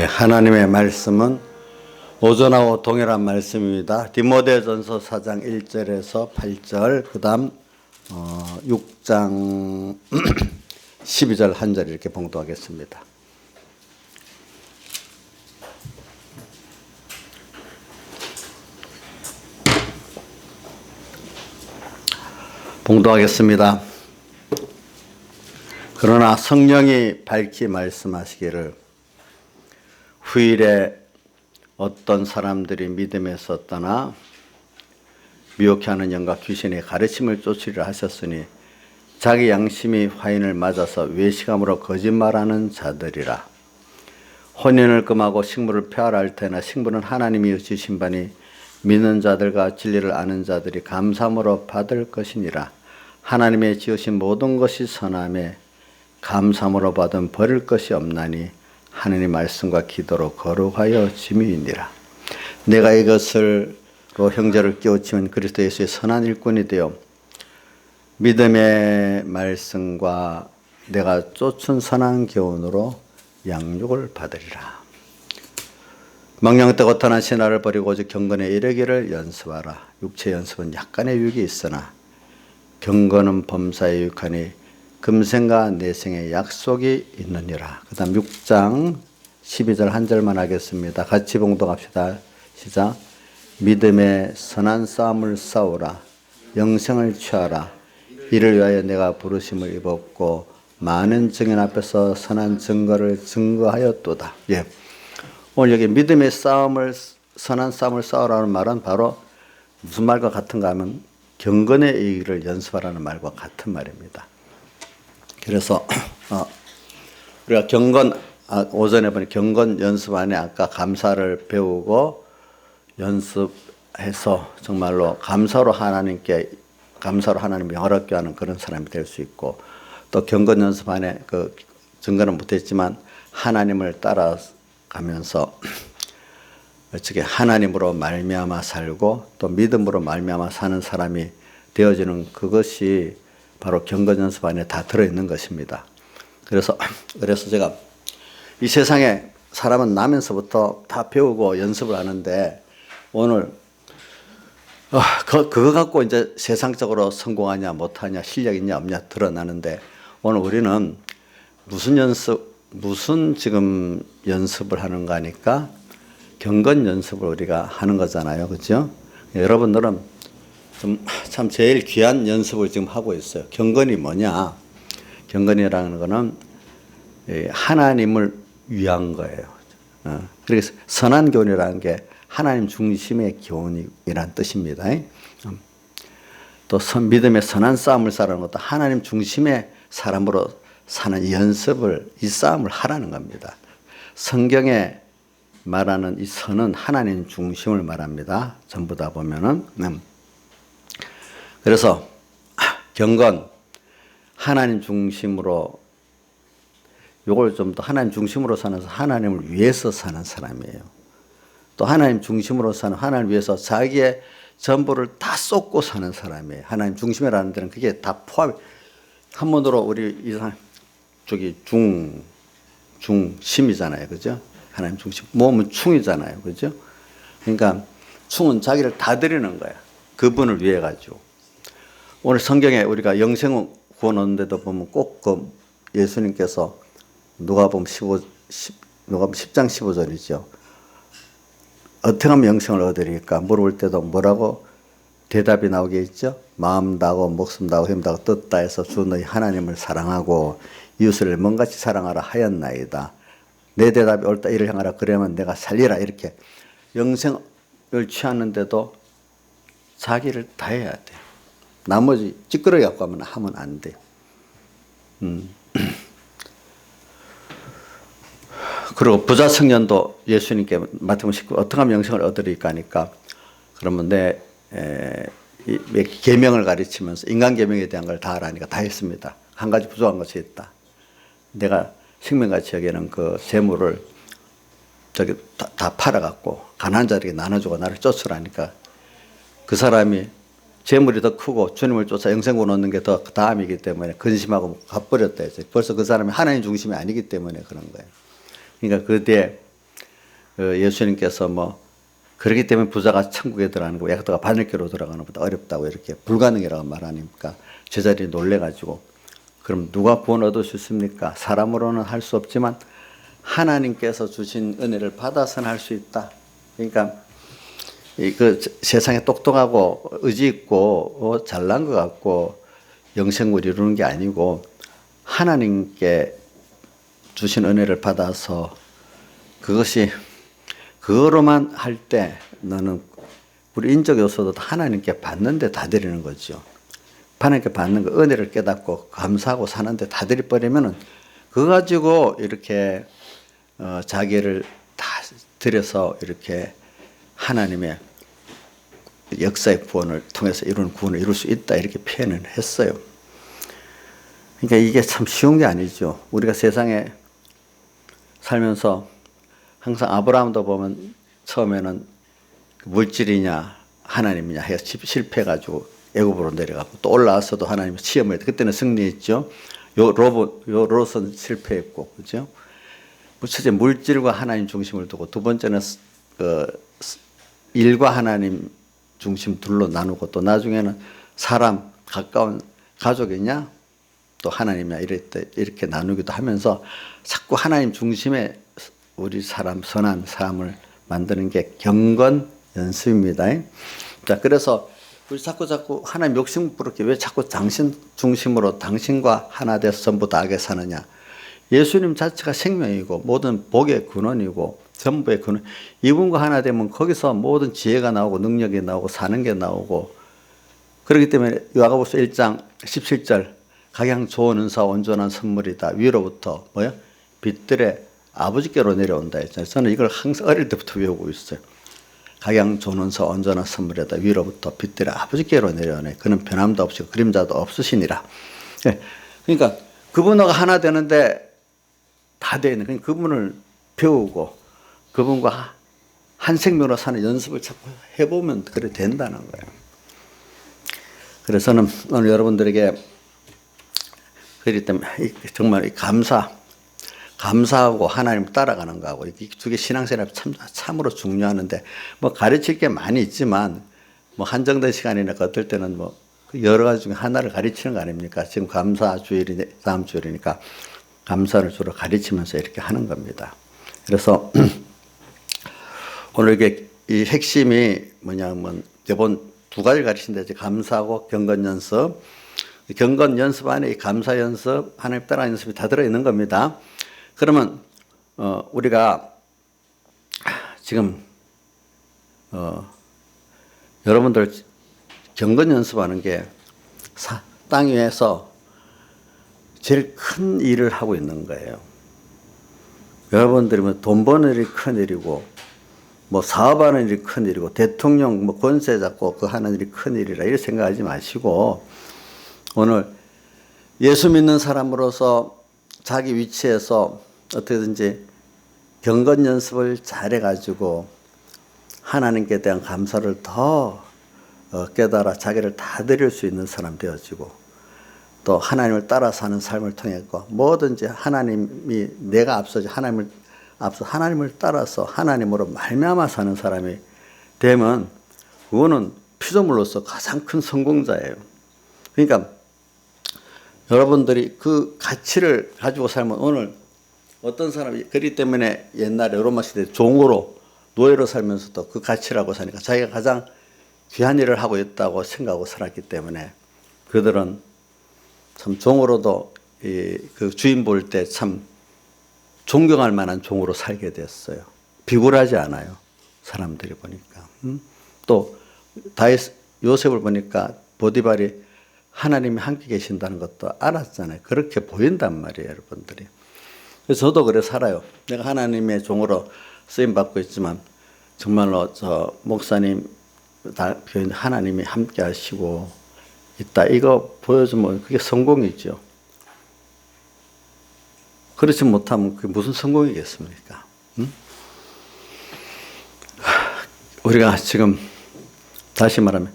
하나님의 말씀은 오전하고 동일한 말씀입니다. 디모데전서 4장 1절에서 8절, 그 다음 6장 12절 한 절 이렇게 봉독하겠습니다. 봉독하겠습니다. 그러나 성령이 밝히 말씀하시기를 후일에 어떤 사람들이 믿음에서 떠나 미혹해하는 영과 귀신의 가르침을 쫓으리라 하셨으니 자기 양심이 화인을 맞아서 외식함으로 거짓말하는 자들이라. 혼인을 금하고 식물을 폐하라 할 때나 식물은 하나님이 주신 바니 믿는 자들과 진리를 아는 자들이 감사함으로 받을 것이니라. 하나님의 지으신 모든 것이 선함에 감사함으로 받은 버릴 것이 없나니 하느님 말씀과 기도로 거룩하여 짐이니라. 내가 이것으로 형제를 깨우치면 그리스도 예수의 선한 일꾼이 되어 믿음의 말씀과 내가 쫓은 선한 교훈으로 양육을 받으리라. 망령되고 고탄한 신화를 버리고 오직 경건에 이르기를 연습하라. 육체 연습은 약간의 유익이 있으나 경건은 범사에 유익하니 금생과 내생의 약속이 있느니라. 그 다음 6장 12절 한 절만 하겠습니다. 같이 봉독합시다. 시작. 믿음의 선한 싸움을 싸우라. 영생을 취하라. 이를 위하여 내가 부르심을 입었고 많은 증인 앞에서 선한 증거를 증거하였도다. 예. 오늘 여기 믿음의 싸움을, 선한 싸움을 싸우라는 말은 바로 무슨 말과 같은가 하면 경건의 일을 연습하라는 말과 같은 말입니다. 그래서 우리가 경건, 오전에 보니 경건 연습 안에 아까 감사를 배우고 연습해서 정말로 감사로 하나님께, 감사로 하나님을 영화롭게 하는 그런 사람이 될 수 있고, 또 경건 연습 안에 그 증거는 못했지만 하나님을 따라가면서 어떻게 하나님으로 말미암아 살고 또 믿음으로 말미암아 사는 사람이 되어지는 그것이 바로 경건 연습 안에 다 들어있는 것입니다. 그래서 제가 이 세상에 사람은 나면서부터 다 배우고 연습을 하는데 오늘 그거 갖고 이제 세상적으로 성공하냐 못하냐 실력 있냐 없냐 드러나는데 오늘 우리는 무슨 지금 연습을 하는가 하니까 경건 연습을 우리가 하는 거잖아요. 그렇죠? 여러분들은 참 제일 귀한 연습을 지금 하고 있어요. 경건이 뭐냐? 경건이라는 거는 하나님을 위한 거예요. 그래서 선한 교훈이라는 게 하나님 중심의 교훈이란 뜻입니다. 또 믿음의 선한 싸움을 싸라는 것도 하나님 중심의 사람으로 사는 이 싸움을 하라는 겁니다. 성경에 말하는 이 선은 하나님 중심을 말합니다. 전부 다 보면은. 그래서 경건, 하나님 중심으로, 요걸 좀 더 하나님 중심으로 사는, 하나님을 위해서 사는 사람이에요. 또 하나님 중심으로 사는, 하나님을 위해서 자기의 전부를 다 쏟고 사는 사람이에요. 하나님 중심이라는 데는 그게 다 포함, 한문으로 우리 저기 중심이잖아요. 그죠? 하나님 중심. 몸은 충이잖아요. 그죠? 그러니까 충은 자기를 다 드리는 거야. 그분을 위해 가지고. 오늘 성경에 우리가 영생 구원 얻는데도 보면 꼭 그 예수님께서 누가복음 10장 15절이죠. 어떻게 하면 영생을 얻으리까? 물어볼 때도 뭐라고 대답이 나오게 있죠? 마음 다하고 목숨 다하고 힘 다하고 뜻 다해서 주 너희 하나님을 사랑하고 이웃을 먼같이 사랑하라 하였나이다. 내 대답이 옳다 이를 향하라 그러면 내가 살리라. 이렇게 영생을 취하는데도 자기를 다해야 돼. 나머지 찌끄러기 갖고 하면 안 돼. 그리고 부자 청년도 예수님께 마태복음 19 어떻게 하면 영생을 얻으리까 하니까 그러면 내 계명을 가르치면서 인간 계명에 대한 걸 다 하라니까 다 했습니다. 한 가지 부족한 것이 있다. 내가 생명같이 여기는 그 재물을 저기 다 팔아갖고 가난한 자에게 나눠주고 나를 쫓으라니까 그 사람이 재물이 더 크고 주님을 쫓아 영생구원 얻는 게 더 다음이기 때문에 근심하고 갚버렸다 했어요. 벌써 그 사람이 하나님 중심이 아니기 때문에 그런 거예요. 그러니까 그 뒤에 예수님께서 뭐 그렇기 때문에 부자가 천국에 들어가는 거, 약도가 바늘기로 들어가는 것보다 어렵다고 이렇게 불가능이라고 말하니까 제자들이 놀래가지고 그럼 누가 구원 얻을 수 있습니까? 사람으로는 할 수 없지만 하나님께서 주신 은혜를 받아서는 할 수 있다. 그러니까 그 세상에 똑똑하고 의지 있고 잘난 것 같고 영생을 이루는 게 아니고 하나님께 주신 은혜를 받아서 그거로만 할 때 너는 우리 인적 요소도 하나님께 받는데 다 드리는 거죠. 하나님께 받는 거 은혜를 깨닫고 감사하고 사는데 다 드려버리면은 그거 가지고 이렇게 자기를 다 들여서 이렇게 하나님의 역사의 구원을 통해서 이루는 구원을 이룰 수 있다 이렇게 표현을 했어요. 그러니까 이게 참 쉬운 게 아니죠. 우리가 세상에 살면서 항상 아브라함도 보면 처음에는 물질이냐 하나님이냐 해서 실패해가지고 애굽으로 내려가고 또 올라와서도 하나님 시험을 그때는 승리했죠. 롯은 실패했고 그죠. 첫째 물질과 하나님 중심을 두고 두 번째는 일과 하나님 중심 둘로 나누고 또 나중에는 사람 가까운 가족이냐 또 하나님이냐 이렇게 나누기도 하면서 자꾸 하나님 중심의 우리 사람 선한 삶을 만드는 게 경건 연습입니다. 자, 그래서 우리 자꾸 하나님 욕심 부르게 왜 자꾸 당신 중심으로 당신과 하나 돼서 전부 다 하게 사느냐. 예수님 자체가 생명이고 모든 복의 근원이고 전부의 근원. 이분과 하나 되면 거기서 모든 지혜가 나오고 능력이 나오고 사는 게 나오고 그렇기 때문에 요한복음 1장 17절 각양 좋은 은사 온전한 선물이다. 위로부터 뭐야? 빛들의 아버지께로 내려온다 했잖아요. 저는 이걸 항상 어릴 때부터 외우고 있어요. 각양 좋은 은사 온전한 선물이다. 위로부터 빛들의 아버지께로 내려오네. 그는 변함도 없이 그림자도 없으시니라. 네. 그러니까 그분하고 하나 되는데 다 돼 있는 그러니까 그분을 배우고 그분과 한 생명으로 사는 연습을 자꾸 해보면 그래 된다는 거예요. 그래서 저는 오늘 여러분들에게 그렇기 때문에 정말 감사하고 하나님 따라가는 거하고 이 두 개 신앙생활 참으로 중요하는데 뭐 가르칠 게 많이 있지만 뭐 한정된 시간이니까 어떨 때는 뭐 여러 가지 중에 하나를 가르치는 거 아닙니까? 지금 감사 주일이 다음 주일이니까 감사를 주로 가르치면서 이렇게 하는 겁니다. 그래서 오늘 이게 이 핵심이 뭐냐면 이번 두 가지를 가르친다. 감사하고 경건 연습. 경건 연습 안에 이 감사 연습, 하나님 따라 연습이 다 들어 있는 겁니다. 그러면 우리가 지금 여러분들 경건 연습하는 게 땅 위에서 제일 큰 일을 하고 있는 거예요. 여러분들이 뭐 돈 버는 일이 큰 일이고 뭐 사업하는 일이 큰 일이고 대통령 뭐 권세 잡고 그 하는 일이 큰 일이라 이렇게 생각하지 마시고 오늘 예수 믿는 사람으로서 자기 위치에서 어떻게든지 경건 연습을 잘해가지고 하나님께 대한 감사를 더 깨달아 자기를 다 드릴 수 있는 사람 되어지고 또 하나님을 따라 사는 삶을 통해 뭐든지 하나님이 내가 앞서지 하나님을 따라서 하나님으로 말미암아 사는 사람이 되면 그거는 피조물로서 가장 큰 성공자예요. 그러니까 여러분들이 그 가치를 가지고 살면 오늘 어떤 사람이 그렇기 때문에 옛날에 로마 시대 종으로 노예로 살면서도 그 가치라고 사니까 자기가 가장 귀한 일을 하고 있다고 생각하고 살았기 때문에 그들은 참 종으로도 그 주인 볼 때 참 존경할 만한 종으로 살게 됐어요. 비굴하지 않아요. 사람들이 보니까. 또 요셉을 보니까 보디발이 하나님이 함께 계신다는 것도 알았잖아요. 그렇게 보인단 말이에요, 여러분들이. 그래서 저도 그래 살아요. 내가 하나님의 종으로 쓰임 받고 있지만 정말로 저 목사님 하나님이 함께 하시고 있다. 이거 보여주면 그게 성공이죠. 그렇지 못하면 그게 무슨 성공이겠습니까? 우리가 지금 다시 말하면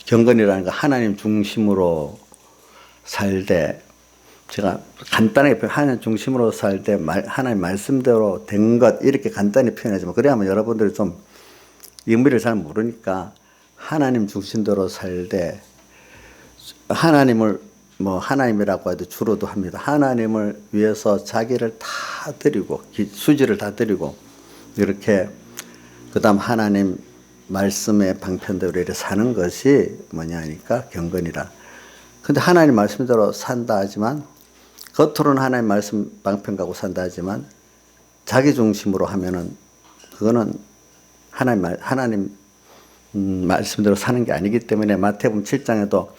경건이라는 거 하나님 중심으로 살되 제가 간단하게 하나님 중심으로 살 때 하나님 말씀대로 된 것 이렇게 간단히 표현하지만 그래야만 여러분들이 좀 의미를 잘 모르니까 하나님 중심대로 살 때 하나님을 뭐 하나님이라고 해도 주로도 합니다. 하나님을 위해서 자기를 다 드리고 수지를 다 드리고 이렇게 그다음 하나님 말씀의 방편대로 이렇게 사는 것이 뭐냐니까 경건이라. 근데 하나님 말씀대로 산다 하지만 겉으로는 하나님 말씀 방편 가고 산다 하지만 자기 중심으로 하면은 그거는 하나님 말씀대로 사는 게 아니기 때문에 마태복음 7장에도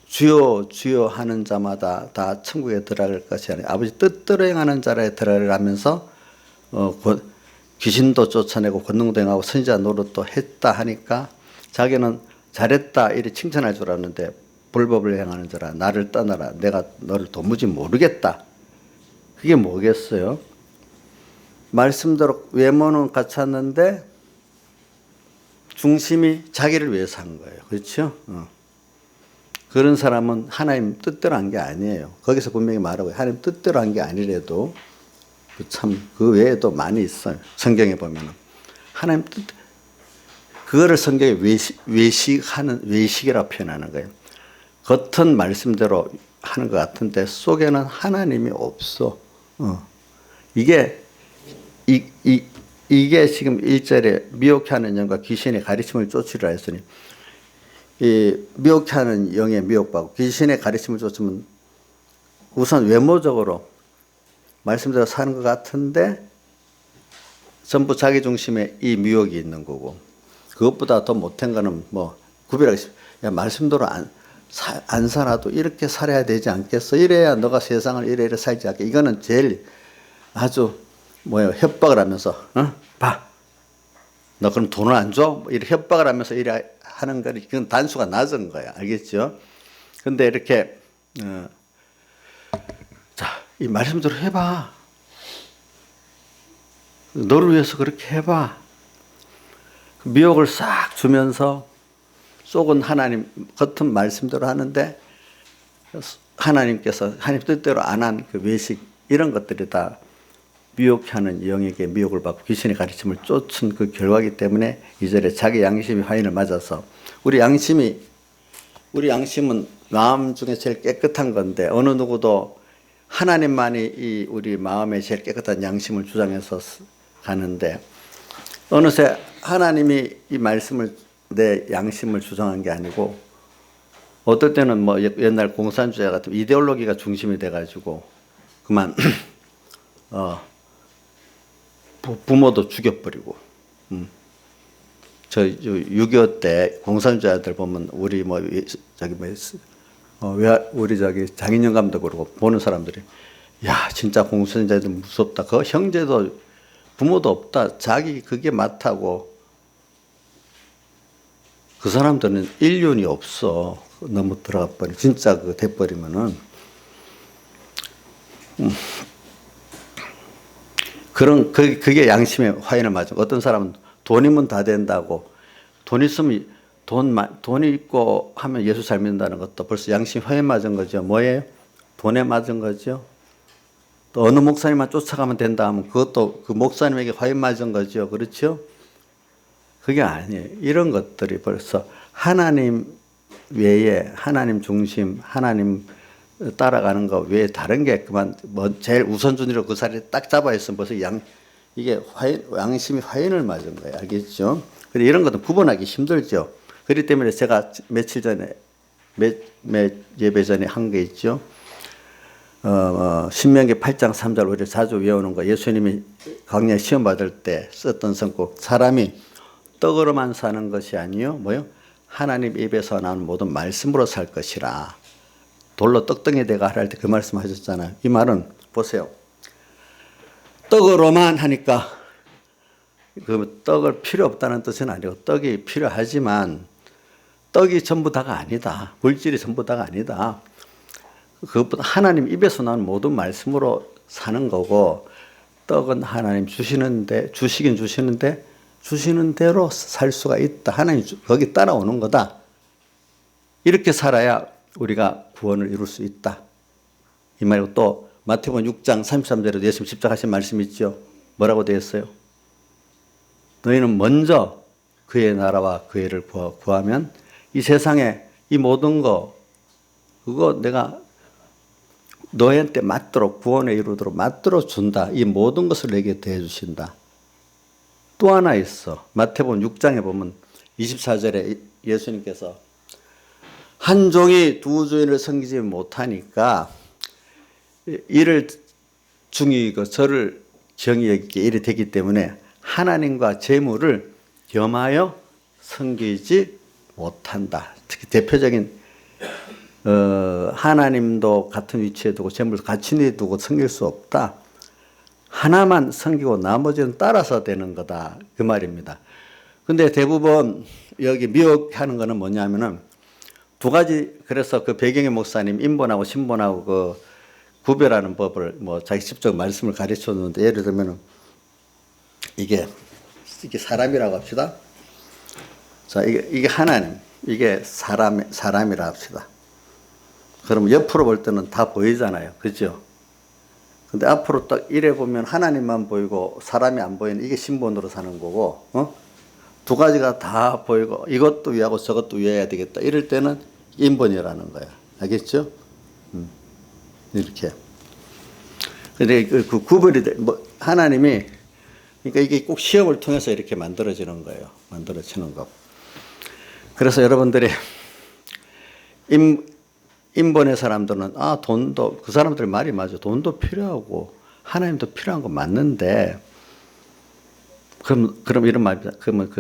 주여 주여 하는 자마다 다 천국에 들어갈 것이 아니라 아버지 뜻대로 행하는 자라에 들어가면서 귀신도 쫓아내고 권능도 행하고 선지자 노릇도 했다 하니까 자기는 잘했다 이렇게 칭찬할 줄 알았는데 불법을 행하는 자라 나를 떠나라 내가 너를 도무지 모르겠다. 그게 뭐겠어요? 말씀대로 외모는 갖췄는데 중심이 자기를 위해서 한 거예요. 그렇죠? 그런 사람은 하나님 뜻대로 한 게 아니에요. 거기서 분명히 말하고 하나님 뜻대로 한 게 아니래도 참 그 외에도 많이 있어요. 성경에 보면은 하나님 뜻 그거를 성경에 외식이라고 표현하는 거예요. 겉은 말씀대로 하는 것 같은데 속에는 하나님이 없어. 이게 지금 1절에 미혹해 하는 영과 귀신의 가르침을 쫓으리라 했으니 이 미혹해 하는 영에 미혹받고 귀신의 가르침을 쫓으면 우선 외모적으로 말씀대로 사는 것 같은데 전부 자기 중심에 이 미혹이 있는 거고 그것보다 더 못한 거는 뭐 구별하기 쉽 야 말씀대로 안 살아도 이렇게 살아야 되지 않겠어? 이래야 너가 세상을 이래 살지 않게 이거는 제일 아주 협박을 하면서 봐. 너 그럼 돈을 안 줘? 이렇게 협박을 하면서 이래 하는 거는 그건 단수가 낮은 거야. 알겠죠? 근데 이렇게 자, 이 말씀대로 해봐. 너를 위해서 그렇게 해봐. 미혹을 싹 주면서 속은 하나님 겉은 말씀대로 하는데 하나님께서 하나님 뜻대로 안 한 그 외식 이런 것들이 다 미혹하는 영에게 미혹을 받고 귀신의 가르침을 쫓은 그 결과이기 때문에 이절에 자기 양심이 화인을 맞아서 우리 양심은 마음 중에 제일 깨끗한 건데 어느 누구도 하나님만이 우리 마음에 제일 깨끗한 양심을 주장해서 가는데 어느새 하나님이 이 말씀을 내 양심을 주장한 게 아니고 어떨 때는 뭐 옛날 공산주의 같은 이데올로기가 중심이 돼가지고 그만 부모도 죽여버리고 저 6.25 때 공산주의자들 보면 우리 우리 장인영감도 그러고 보는 사람들이 야 진짜 공산주의자들 무섭다. 그 형제도 부모도 없다. 자기 그게 맞다고. 그 사람들은 인륜이 없어. 너무 들어가 버리. 진짜 그 돼버리면은 그게 양심의 화인을 맞은. 어떤 사람은 돈이면 다 된다고. 돈 있으면 돈이 있고 하면 예수 잘 믿는다는 것도 벌써 양심 화인 맞은 거죠. 뭐예요? 돈에 맞은 거죠. 또 어느 목사님만 쫓아가면 된다 하면 그것도 그 목사님에게 화인 맞은 거죠. 그렇죠? 그게 아니에요. 이런 것들이 벌써 하나님 외에 하나님 중심, 하나님 따라가는 거 외에 다른 게 그만 제일 우선순위로 그 자리에 딱 잡아 있으면 벌써 이게 양심이 화인을 맞은 거예요. 알겠죠? 근데 이런 것도 구분하기 힘들죠. 그렇기 때문에 제가 며칠 전에 예배 전에 한 게 있죠. 신명기 8장 3절 우리 자주 외우는 거 예수님이 광야에 시험 받을 때 썼던 성국 사람이 떡으로만 사는 것이 아니요 뭐요? 하나님 입에서 나오는 모든 말씀으로 살 것이라. 돌로 떡덩이 대가 하라 할 때 그 말씀 하셨잖아요. 이 말은 보세요. 떡으로만 하니까 그 떡을 필요 없다는 뜻은 아니고 떡이 필요하지만 떡이 전부 다가 아니다. 물질이 전부 다가 아니다. 그것보다 하나님 입에서 나오는 모든 말씀으로 사는 거고 떡은 하나님 주시긴 주시는데 주시는 대로 살 수가 있다. 하나님 거기 따라오는 거다. 이렇게 살아야 우리가 구원을 이룰 수 있다. 이 말이고 또 마태복음 6장 33절에도 예수님 십자가하신 말씀 있죠. 뭐라고 되어 있어요? 너희는 먼저 그의 나라와 그의 의를 구하면 이 세상에 이 모든 거 그거 내가 너희한테 맞도록 구원에 이루도록 맞도록 준다. 이 모든 것을 내게 대해 주신다. 또 하나 있어. 마태복음 6장에 보면 24절에 예수님께서 한 종이 두 주인을 섬기지 못하니까 이를 중히 여기고 저를 정히 여기게 일이 되기 때문에 하나님과 재물을 겸하여 섬기지 못한다. 특히 대표적인 하나님도 같은 위치에 두고 재물도 같이 두고 섬길 수 없다. 하나만 섬기고 나머지는 따라서 되는 거다. 그 말입니다. 근데 대부분 여기 미혹하는 거는 뭐냐면은 두 가지. 그래서 그 배경의 목사님 인본하고 신본하고 그 구별하는 법을 뭐 자기 직접 말씀을 가르쳐 줬는데, 예를 들면은 이게 사람이라고 합시다. 자, 이게 하나님, 이게 사람이라 합시다. 그러면 옆으로 볼 때는 다 보이잖아요. 그죠? 근데 앞으로 딱 이래 보면 하나님만 보이고 사람이 안 보이는 이게 신본으로 사는 거고, 두 가지가 다 보이고 이것도 위하고 저것도 위해야 되겠다. 이럴 때는 인본이라는 거야. 알겠죠? 이렇게. 근데 그 구별이 돼. 뭐 하나님이, 그러니까 이게 꼭 시험을 통해서 이렇게 만들어지는 거예요. 만들어지는 거. 그래서 여러분들이 인본의 사람들은 돈도, 그 사람들 말이 맞아. 돈도 필요하고 하나님도 필요한 거 맞는데, 그럼 이런 말입니다. 그러면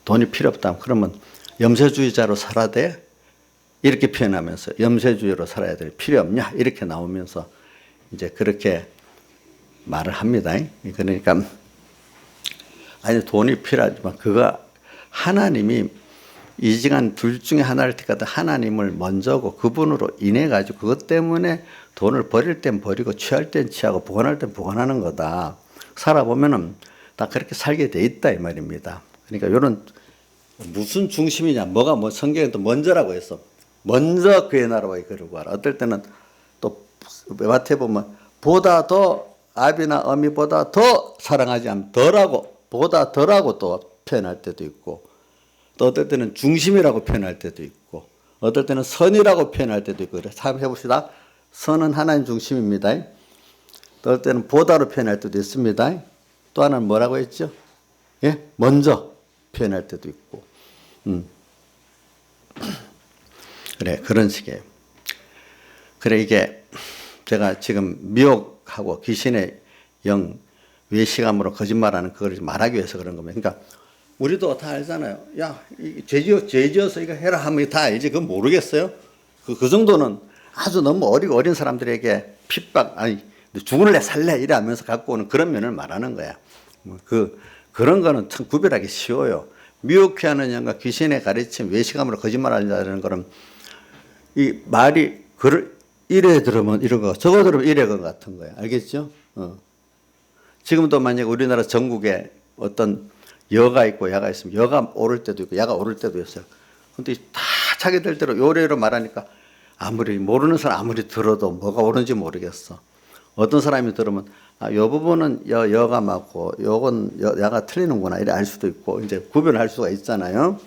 돈이 필요 없다. 그러면 염세주의자로 살아야 돼? 이렇게 표현하면서 염세주의로 살아야 돼. 필요 없냐? 이렇게 나오면서 이제 그렇게 말을 합니다. 그러니까 아니 돈이 필요하지만 그가 하나님이 이지간 둘 중에 하나를 택하다 하나님을 먼저고 그분으로 인해 가지고 그것 때문에 돈을 버릴 땐 버리고 취할 땐 취하고 보관할 땐 보관하는 거다. 살아보면은 다 그렇게 살게 돼 있다 이 말입니다. 그러니까 이런 무슨 중심이냐, 뭐가 뭐 성경에 또 먼저라고 했어. 먼저 그의 나라와 그를 구하라. 어떨 때는 또 마태복음 보다 더 아비나 어미보다 더 사랑하지 않으면 덜하고 보다 덜하고 또 표현할 때도 있고, 또 어떨 때는 중심이라고 표현할 때도 있고, 어떨 때는 선이라고 표현할 때도 있고. 그래서 한번 해봅시다. 선은 하나님 중심입니다. 또 어떨 때는 보다로 표현할 때도 있습니다. 또 하나는 뭐라고 했죠? 예? 먼저 표현할 때도 있고. 그래, 그런 식이에요. 그래, 이게 제가 지금 미혹하고 귀신의 영, 외식함으로 거짓말하는 그걸 말하기 위해서 그런 겁니다. 그러니까 우리도 다 알잖아요. 야, 죄 지어서 이거 해라 하면 다 알지. 그건 모르겠어요. 그 정도는 아주 너무 어린 사람들에게 핍박, 아니, 죽을래 살래 이래 하면서 갖고 오는 그런 면을 말하는 거야. 그런 거는 참 구별하기 쉬워요. 미혹해 하는 영과 귀신의 가르침, 외식함으로 거짓말하는 거는 이 말이 이래 들으면 이런 거, 저거 들으면 이래 것 같은 거야. 알겠죠? 지금도 만약 우리나라 전국에 어떤 여가 있고 야가 있으면 여가 오를 때도 있고 야가 오를 때도 있어요. 근데 다 자기들 대로 요래로 말하니까 아무리 모르는 사람 아무리 들어도 뭐가 옳은지 모르겠어. 어떤 사람이 들으면 요 부분은 여가 맞고 요건 야가 틀리는구나 이래 알 수도 있고 이제 구별을 할 수가 있잖아요.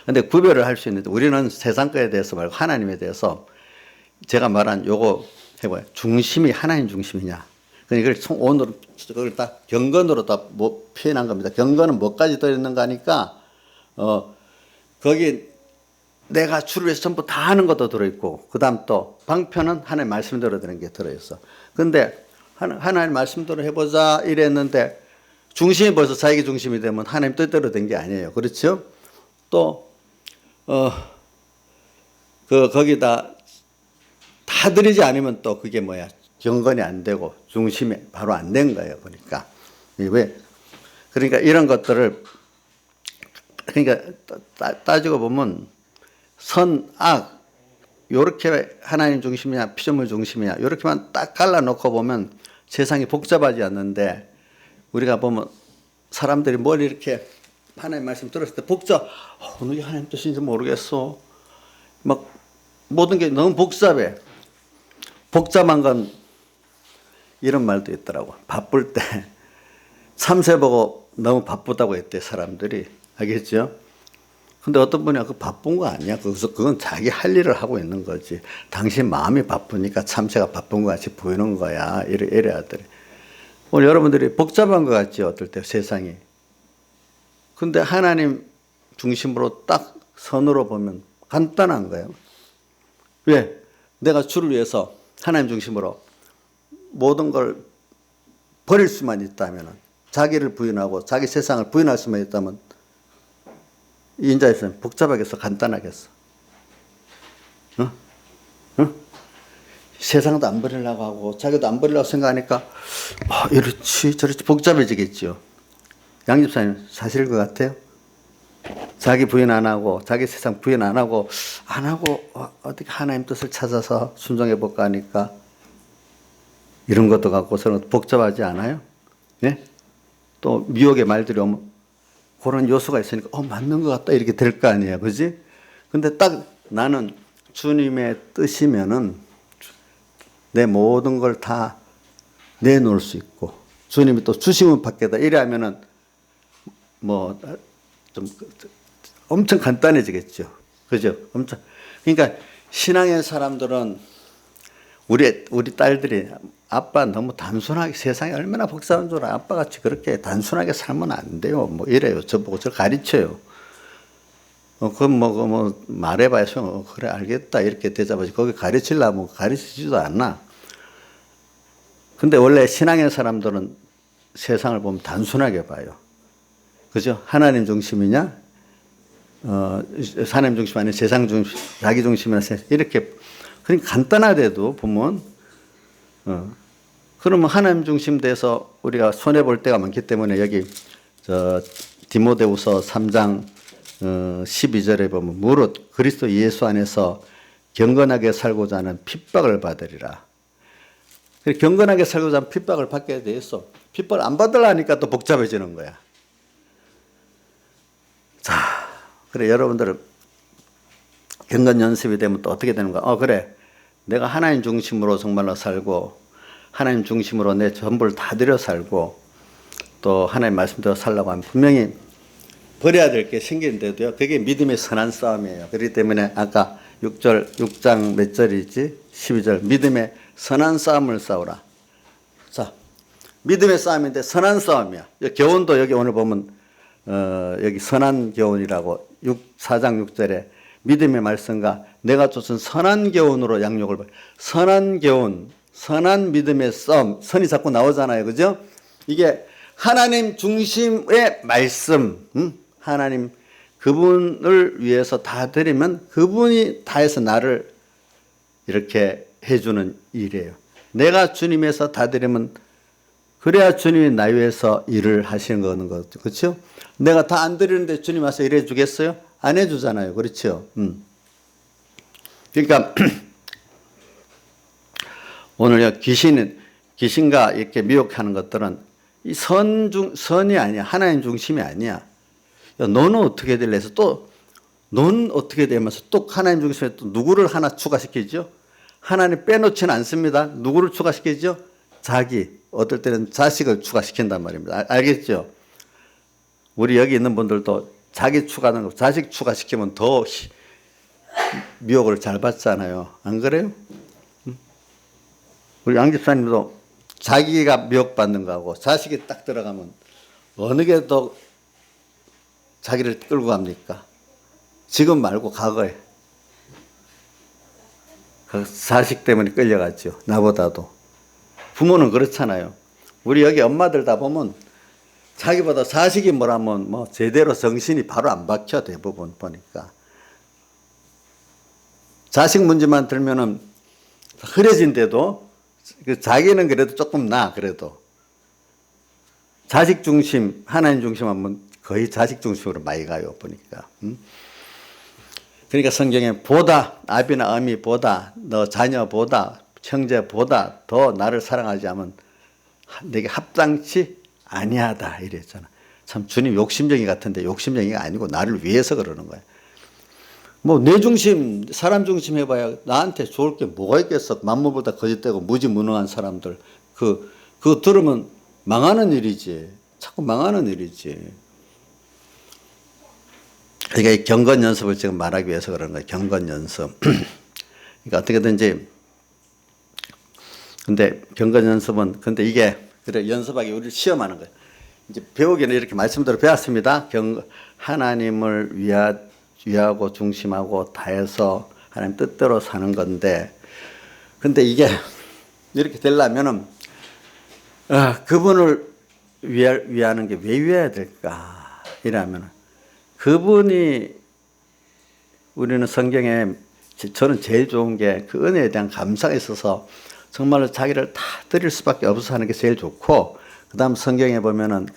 근데 구별을 할 수 있는데 우리는 세상 거에 대해서 말고 하나님에 대해서 제가 말한 요거 해봐요. 중심이 하나님 중심이냐. 그러니까 오늘 그걸 다 경건으로 다 뭐 표현한 겁니다. 경건은 뭐까지 들어있는가 하니까 거기 내가 주를 위해서 전부 다 하는 것도 들어있고, 그 다음 또 방편은 하나님 말씀대로 되는 게 들어있어. 근데 하나님 말씀대로 해보자 이랬는데 중심이 벌써 자기 중심이 되면 하나님 뜻대로 된 게 아니에요. 그렇죠? 또 거기다 다 드리지 않으면 또 그게 뭐야? 경건이 안 되고 중심이 바로 안 된 거예요. 보니까. 그러니까 이런 것들을, 그러니까 따지고 보면 선, 악, 요렇게 하나님 중심이냐, 피조물 중심이냐, 요렇게만 딱 갈라놓고 보면 세상이 복잡하지 않는데, 우리가 보면 사람들이 뭘 이렇게 하나님 말씀 들었을 때 어느 게 하나님 뜻인지 모르겠어. 막 모든 게 너무 복잡해. 복잡한 건 이런 말도 있더라고. 바쁠 때 참새 보고 너무 바쁘다고 했대, 사람들이. 알겠죠? 근데 어떤 분이 그 바쁜 거 아니야. 그건 자기 할 일을 하고 있는 거지. 당신 마음이 바쁘니까 참새가 바쁜 것 같이 보이는 거야. 이래 하더래. 오늘 여러분들이 복잡한 것 같지, 어떨 때 세상이. 근데 하나님 중심으로 딱 선으로 보면 간단한 거예요. 왜? 내가 주를 위해서 하나님 중심으로 모든 걸 버릴 수만 있다면, 자기를 부인하고 자기 세상을 부인할 수만 있다면, 이 인자에서는 복잡하겠어, 간단하겠어? 어? 어? 세상도 안 버리려고 하고 자기도 안 버리려고 생각하니까 이렇지 저렇지 복잡해지겠죠. 양 집사님 사실일 것 같아요? 자기 부인 안 하고 자기 세상 부인 안 하고 어떻게 하나님 뜻을 찾아서 순종해 볼까 하니까 이런 것도 갖고서는 복잡하지 않아요? 네? 또 미혹의 말들이 오면 그런 요소가 있으니까 맞는 것 같다 이렇게 될 거 아니에요, 그지? 근데 딱 나는 주님의 뜻이면은 내 모든 걸 다 내놓을 수 있고 주님이 또 주시면 받겠다 이래 하면은 뭐 좀 엄청 간단해지겠죠, 그죠? 엄청. 그러니까 신앙의 사람들은 우리 딸들이 아빠 너무 단순하게 세상이 얼마나 복잡한 줄 알아. 아빠같이 그렇게 단순하게 살면 안 돼요. 뭐 이래요. 저보고 저 가르쳐요. 뭐 말해봐야 그래 알겠다 이렇게 대답하지. 거기 가르치려면 가르치지도 않나. 근데 원래 신앙의 사람들은 세상을 보면 단순하게 봐요. 그죠? 하나님 중심이냐? 하나님 중심 아니면 세상 중심, 자기 중심이나 이렇게. 그러니까 간단하대도 보면 그러면 하나님 중심 돼서 우리가 손해 볼 때가 많기 때문에 여기 디모데후서 3장 12절에 보면 무릇 그리스도 예수 안에서 경건하게 살고자 하는 핍박을 받으리라. 경건하게 살고자 하는 핍박을 받게 돼 있어. 핍박을 안 받으려니까 또 복잡해지는 거야. 자, 그래 여러분들 경건 연습이 되면 또 어떻게 되는가? 그래 내가 하나님 중심으로 정말로 살고 하나님 중심으로 내 전부를 다 들여 살고 또 하나님 말씀대로 살려고 하면 분명히 버려야 될 게 생기는데도요. 그게 믿음의 선한 싸움이에요. 그렇기 때문에 아까 6장 몇 절이지? 12절 믿음의 선한 싸움을 싸우라. 자, 믿음의 싸움인데 선한 싸움이야. 교훈도 여기 오늘 보면 여기 선한 교훈이라고 4장 6절에 믿음의 말씀과 내가 쫓은 선한 교훈으로 양육을 받. 선한 교훈, 선한 믿음의 싸움, 선이 자꾸 나오잖아요, 그죠? 이게 하나님 중심의 말씀, 하나님 그분을 위해서 다 드리면 그분이 다 해서 나를 이렇게 해주는 일이에요. 내가 주님에서 다 드리면 그래야 주님이 나 위해서 일을 하시는 거는 거죠, 그렇죠? 내가 다 안 드리는데 주님 와서 일해 주겠어요? 안 해주잖아요, 그렇죠? 그러니까 오늘 귀신과 이렇게 미혹하는 것들은 이 선이 아니야. 하나님 중심이 아니야. 야, 너는 어떻게 될래 해서 또, 넌 어떻게 되면서 또 하나님 중심에 또 누구를 하나 추가시키죠? 하나님 빼놓지는 않습니다. 누구를 추가시키죠? 자기, 어떨 때는 자식을 추가시킨단 말입니다. 알겠죠? 우리 여기 있는 분들도 자기 추가하는 거, 자식 추가시키면 더 미혹을 잘 받잖아요. 안 그래요? 우리 양 집사님도 자기가 미혹받는 거하고 자식이 딱 들어가면 어느 게 더 자기를 끌고 갑니까? 지금 말고 과거에. 그 자식 때문에 끌려갔죠. 나보다도. 부모는 그렇잖아요. 우리 여기 엄마들 다 보면 자기보다 자식이 뭐라면 뭐 제대로 정신이 바로 안 박혀, 대부분 보니까. 자식 문제만 들면은 흐려진데도 자기는 그래도 조금 나, 그래도. 자식 중심, 하나님 중심 하면 거의 자식 중심으로 많이 가요, 보니까. 그러니까 성경에 보다, 아비나 어미 보다, 너 자녀 보다, 형제 보다 더 나를 사랑하지 않으면 내게 합당치 아니하다, 이랬잖아. 참 주님 욕심쟁이 같은데 욕심쟁이가 아니고 나를 위해서 그러는 거야. 뭐 내 중심, 사람 중심 해봐야 나한테 좋을 게 뭐가 있겠어. 만물보다 거짓되고 무지무능한 사람들. 그거 들으면 망하는 일이지. 자꾸 망하는 일이지. 그러니까 이 경건 연습을 지금 말하기 위해서 그런 거예요. 경건 연습. 그러니까 어떻게든지. 근데 경건 연습은, 근데 이게, 그래, 연습하기 우리를 시험하는 거예요. 이제 배우기는 이렇게 말씀대로 배웠습니다. 하나님을 위하고 중심하고 다해서 하나님 뜻대로 사는 건데, 근데 이게 이렇게 되려면은, 그분을 위하는 게 왜 위해야 될까? 이러면, 그분이 우리는 성경에 저는 제일 좋은 게 그 은혜에 대한 감사가 있어서 정말로 자기를 다 드릴 수밖에 없어서 하는 게 제일 좋고, 그 다음 성경에 보면은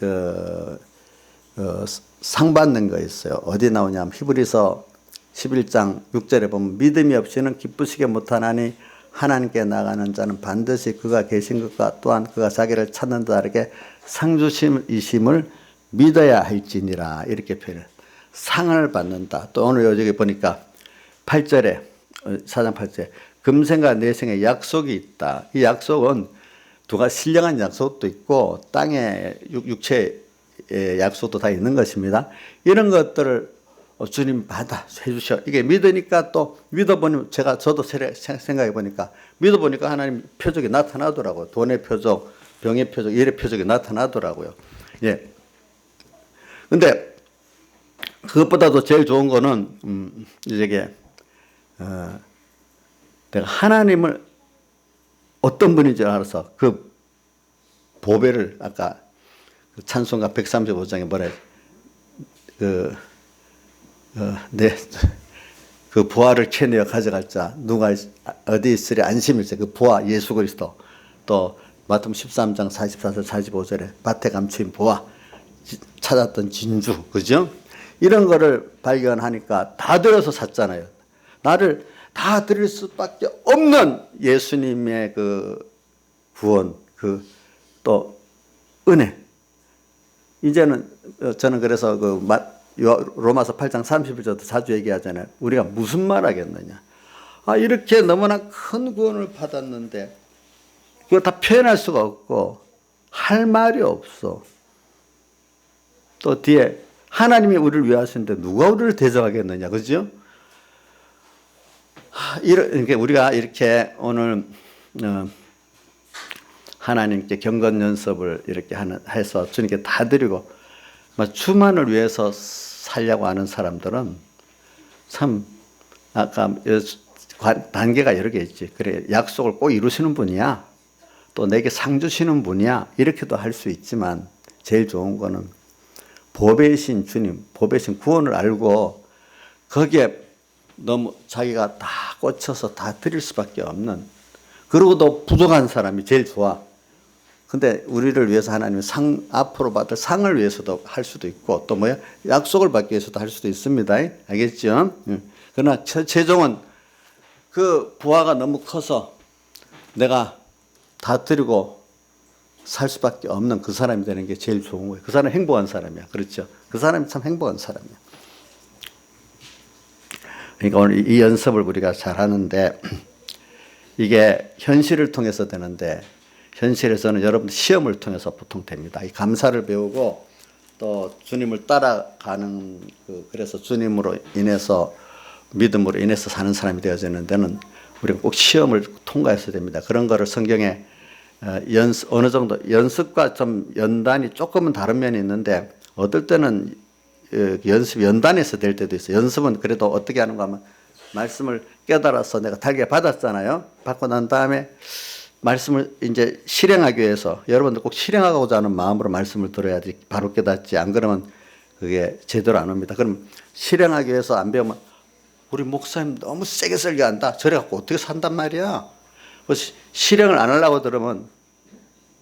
상 받는 거 있어요. 어디 나오냐면 히브리서 11장 6절에 보면 믿음이 없이는 기쁘시게 못하나니 하나님께 나가는 자는 반드시 그가 계신 것과 또한 그가 자기를 찾는 자에게 상 주심이심을 믿어야 할지니라. 이렇게 표현해요. 상을 받는다. 또 오늘 여기 보니까 8절에 4장 8절에 금생과 내생에 약속이 있다. 이 약속은 두가 신령한 약속도 있고 땅의 육체의 약속도 다 있는 것입니다. 이런 것들을 주님 받아 해주셔. 이게 믿으니까 또 믿어보니 저도 생각해 보니까 믿어보니까 하나님 표적이 나타나더라고요. 돈의 표적, 병의 표적, 일의 표적이 나타나더라고요. 예. 근데 그것보다도 제일 좋은 거는 이게 내가 하나님을 어떤 분인지 알아서 그 보배를 아까 찬송가 135장에 뭐래 그 보화를 캐내어 가져갈 자 누가 어디 있으리 안심일세. 그 보화 예수 그리스도. 또 마태복음 13장 44절 45절에 밭에 감추인 보화 찾았던 진주, 그죠? 이런 거를 발견하니까 다 들여서 샀잖아요. 나를 다 드릴 수밖에 없는 예수님의 그 구원, 또 은혜. 이제는 저는 그래서 로마서 8장 31절도 자주 얘기하잖아요. 우리가 무슨 말 하겠느냐. 이렇게 너무나 큰 구원을 받았는데 그거 다 표현할 수가 없고 할 말이 없어. 또 뒤에 하나님이 우리를 위하시는데 누가 우리를 대적하겠느냐. 그죠? 그러니까 우리가 이렇게 오늘 하나님께 경건 연습을 이렇게 해서 주님께 다 드리고 주만을 위해서 살려고 하는 사람들은 참 아까 단계가 여러 개 있지. 그래, 약속을 꼭 이루시는 분이야. 또 내게 상 주시는 분이야. 이렇게도 할 수 있지만 제일 좋은 거는 보배이신 주님, 보배이신 구원을 알고 거기에 너무 자기가 다 꽂혀서 다 드릴 수밖에 없는, 그러고도 부족한 사람이 제일 좋아. 근데 우리를 위해서 하나님은 앞으로 받을 상을 위해서도 할 수도 있고, 또 뭐야? 약속을 받기 위해서도 할 수도 있습니다. 알겠죠? 그러나 최종은 그 부하가 너무 커서 내가 다 드리고 살 수밖에 없는 그 사람이 되는 게 제일 좋은 거예요. 그 사람은 행복한 사람이야. 그렇죠? 그 사람이 참 행복한 사람이야. 그러니까 오늘 이 연습을 우리가 잘 하는데 이게 현실을 통해서 되는데, 현실에서는 여러분들 시험을 통해서 보통 됩니다. 이 감사를 배우고 또 주님을 따라가는 그래서 주님으로 인해서 믿음으로 인해서 사는 사람이 되어지는 데는 우리가 꼭 시험을 통과해서 됩니다. 그런 거를 성경에 어느 정도 연습과 좀 연단이 조금은 다른 면이 있는데, 어떨 때는 연습 연단해서 될 때도 있어요. 연습은 그래도 어떻게 하는가 하면 말씀을 깨달아서 내가 달게 받았잖아요. 받고 난 다음에 말씀을 이제 실행하기 위해서 여러분들 꼭 실행하고자 하는 마음으로 말씀을 들어야지 바로 깨닫지, 안 그러면 그게 제대로 안 옵니다. 그럼 실행하기 위해서 안 배우면 우리 목사님 너무 세게 설교한다. 저래 갖고 어떻게 산단 말이야. 실행을 안 하려고 들으면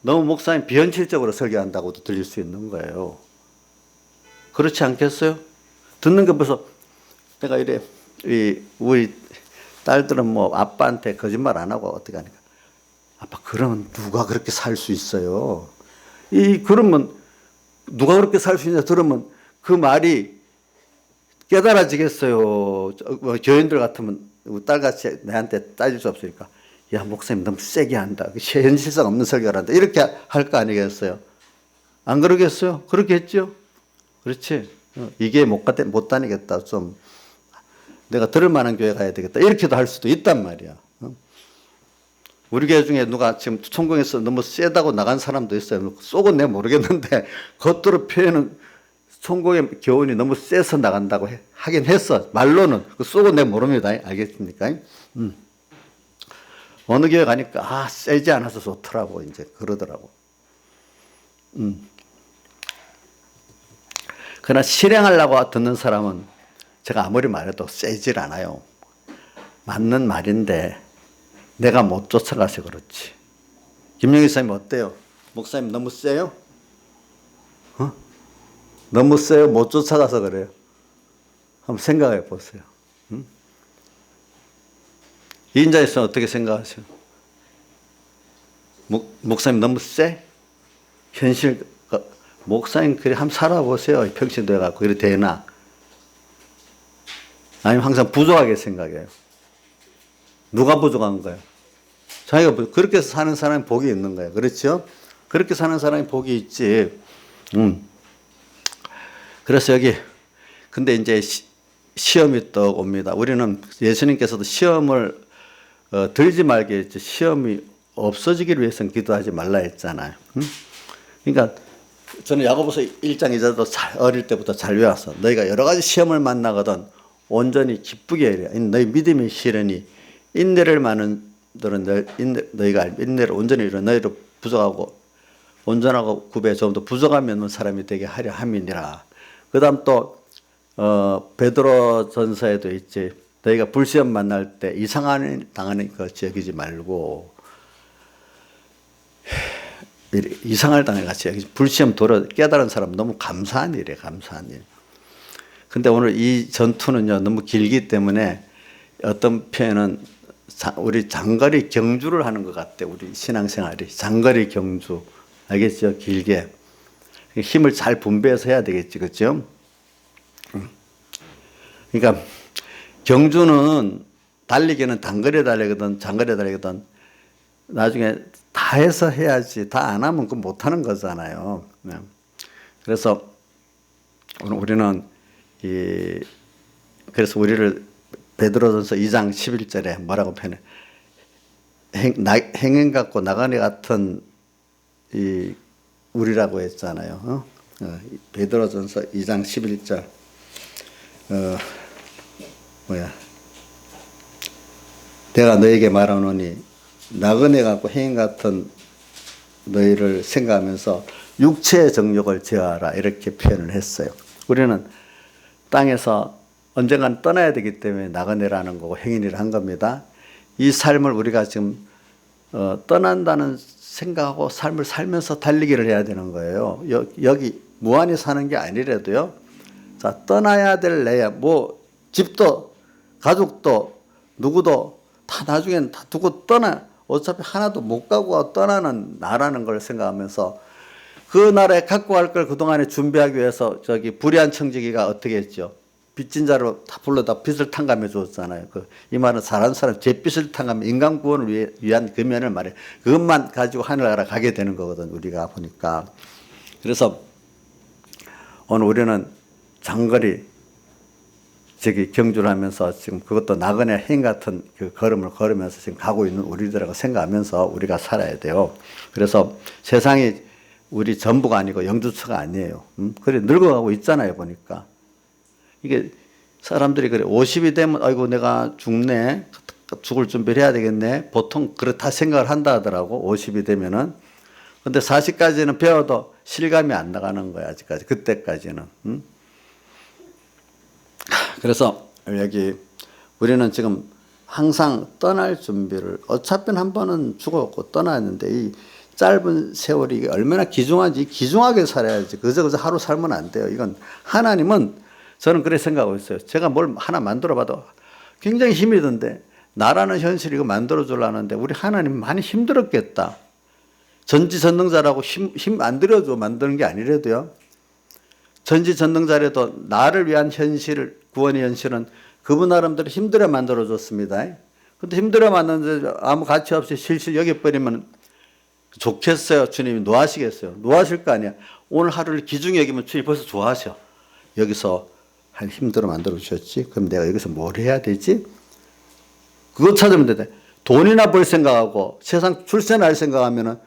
너무 목사님 비현실적으로 설교한다고도 들릴 수 있는 거예요. 그렇지 않겠어요? 듣는 게 벌써 내가 이래, 우리 딸들은 뭐 아빠한테 거짓말 안 하고 어떻게 하니까, 아빠 그러면 누가 그렇게 살 수 있어요? 그러면 누가 그렇게 살 수 있냐 들으면 그 말이 깨달아지겠어요. 교인들 같으면 딸같이 내한테 따질 수 없으니까 야 목사님 너무 세게 한다. 현실성 없는 설교를 한다. 이렇게 할 거 아니겠어요? 안 그러겠어요? 그렇겠죠? 그렇지. 이게 못 다니겠다. 좀 내가 들을 만한 교회 가야 되겠다. 이렇게도 할 수도 있단 말이야. 우리 교회 중에 누가 지금 천공에서 너무 세다고 나간 사람도 있어요. 쏘고 내가 모르겠는데 겉으로 표현은 천공의 교훈이 너무 세서 나간다고 하긴 했어. 말로는. 쏘고 내가 모릅니다. 알겠습니까? 어느 교회 가니까 세지 않아서 좋더라고 이제 그러더라고. 그러나 실행하려고 듣는 사람은 제가 아무리 말해도 세질 않아요. 맞는 말인데 내가 못 쫓아가서 그렇지. 김영희 사님 어때요? 목사님 너무 세요? 너무 세요? 못 쫓아가서 그래요. 한번 생각해 보세요. 이인자에서는 어떻게 생각하세요? 목사님 너무 세? 현실 목사님 그래 한번 살아보세요. 평신도 해갖고 그래 되나? 아니면 항상 부족하게 생각해요. 누가 부족한 거예요? 자기가 그렇게 사는 사람이 복이 있는 거예요. 그렇죠? 그렇게 사는 사람이 복이 있지. 그래서 여기 근데 이제 시험이 또 옵니다. 우리는 예수님께서도 시험을 들지 말게 했지 시험이 없어지기를 위해서는 기도하지 말라 했잖아요. 그러니까 저는 야고보서 1장 2절도 어릴 때부터 잘 외웠어. 너희가 여러 가지 시험을 만나거든 온전히 기쁘게 하리라. 너희 믿음이 실으니 인내를 많은 들은 너희가 인내를 온전히 이루어 너희를 부족하고 온전하고 구배 좀 더 부족함이 없는 사람이 되게 하려 함이니라. 그 다음 또 베드로 전서에도 있지. 너희가 불시험 만날 때 이상한 당하는 것 여기지 말고 이상할 당해 같이 여기지. 불시험 도려 깨달은 사람 너무 감사한 일이에요. 감사한 일. 근데 오늘 이 전투는요 너무 길기 때문에 어떤 표현은 우리 장거리 경주를 하는 것 같아요. 우리 신앙생활이 장거리 경주 알겠죠? 길게 힘을 잘 분배해서 해야 되겠지, 그렇죠? 그러니까 경주는 달리기는 단거리 달리거든 장거리 달리거든 나중에 다 해서 해야지 다 안 하면 그건 못 하는 거잖아요. 그래서 오늘 우리는 그래서 우리를 베드로전서 2장 11절에 뭐라고 표현해? 행인 같고 나그네 같은 우리라고 했잖아요. 베드로전서 2장 11절 내가 너에게 말하노니 나그네 같고 행인 같은 너희를 생각하면서 육체의 정욕을 제어하라 이렇게 표현을 했어요. 우리는 땅에서 언젠가는 떠나야 되기 때문에 나그네라는 거고 행인이라 한 겁니다. 이 삶을 우리가 지금 떠난다는 생각하고 삶을 살면서 달리기를 해야 되는 거예요. 여기 무한히 사는 게 아니라도요. 자, 떠나야 될 내야 뭐 집도 가족도 누구도 다 나중엔 다 두고 떠나. 어차피 하나도 못 가고 떠나는 나라는 걸 생각하면서 그 나라에 갖고 갈 걸 그동안에 준비하기 위해서 저기 불의한 청지기가 어떻게 했죠? 빚진 자로 다 불러다 빚을 탕감해 줬잖아요. 이 말은 잘하는 사람 제 빚을 탕감해 인간 구원을 위한 금연을 말해. 그것만 가지고 하늘나라 가게 되는 거거든 우리가 보니까. 그래서 오늘 우리는 장거리 저기 경주를 하면서 지금 그것도 나그네 행 같은 그 걸음을 걸으면서 지금 가고 있는 우리들하고 생각하면서 우리가 살아야 돼요. 그래서 세상이 우리 전부가 아니고 영주처가 아니에요. 그래 늙어가고 있잖아요 보니까. 이게 사람들이 그래 50이 되면 아이고 내가 죽네 죽을 준비를 해야 되겠네 보통 그렇다 생각을 한다 하더라고 50이 되면은. 근데 40까지는 배워도 실감이 안 나가는 거야 아직까지 그때까지는. 그래서 여기 우리는 지금 항상 떠날 준비를 어차피 한 번은 죽었고 떠났는데 이 짧은 세월이 얼마나 귀중한지 귀중하게 살아야지 그저 하루 살면 안 돼요. 이건 하나님은 저는 그렇게 생각하고 있어요. 제가 뭘 하나 만들어 봐도 굉장히 힘이 든데 나라는 현실이 이거 만들어 주려는데 우리 하나님 많이 힘들었겠다. 전지전능자라고 힘 안 들여줘 만드는 게 아니라도요. 전지전능자라도 나를 위한 현실을 구원의 현실은 그분 나름대로 힘들어 만들어줬습니다. 근데 힘들어 만드는데 아무 가치 없이 실실 여겨버리면 좋겠어요? 주님이 노하시겠어요? 노하실 거 아니야. 오늘 하루를 기중히 여기면 주님이 벌써 좋아하셔. 여기서 한 힘들어 만들어 주셨지. 그럼 내가 여기서 뭘 해야 되지? 그거 찾으면 돼. 돈이나 벌 생각하고 세상 출세할 생각하면은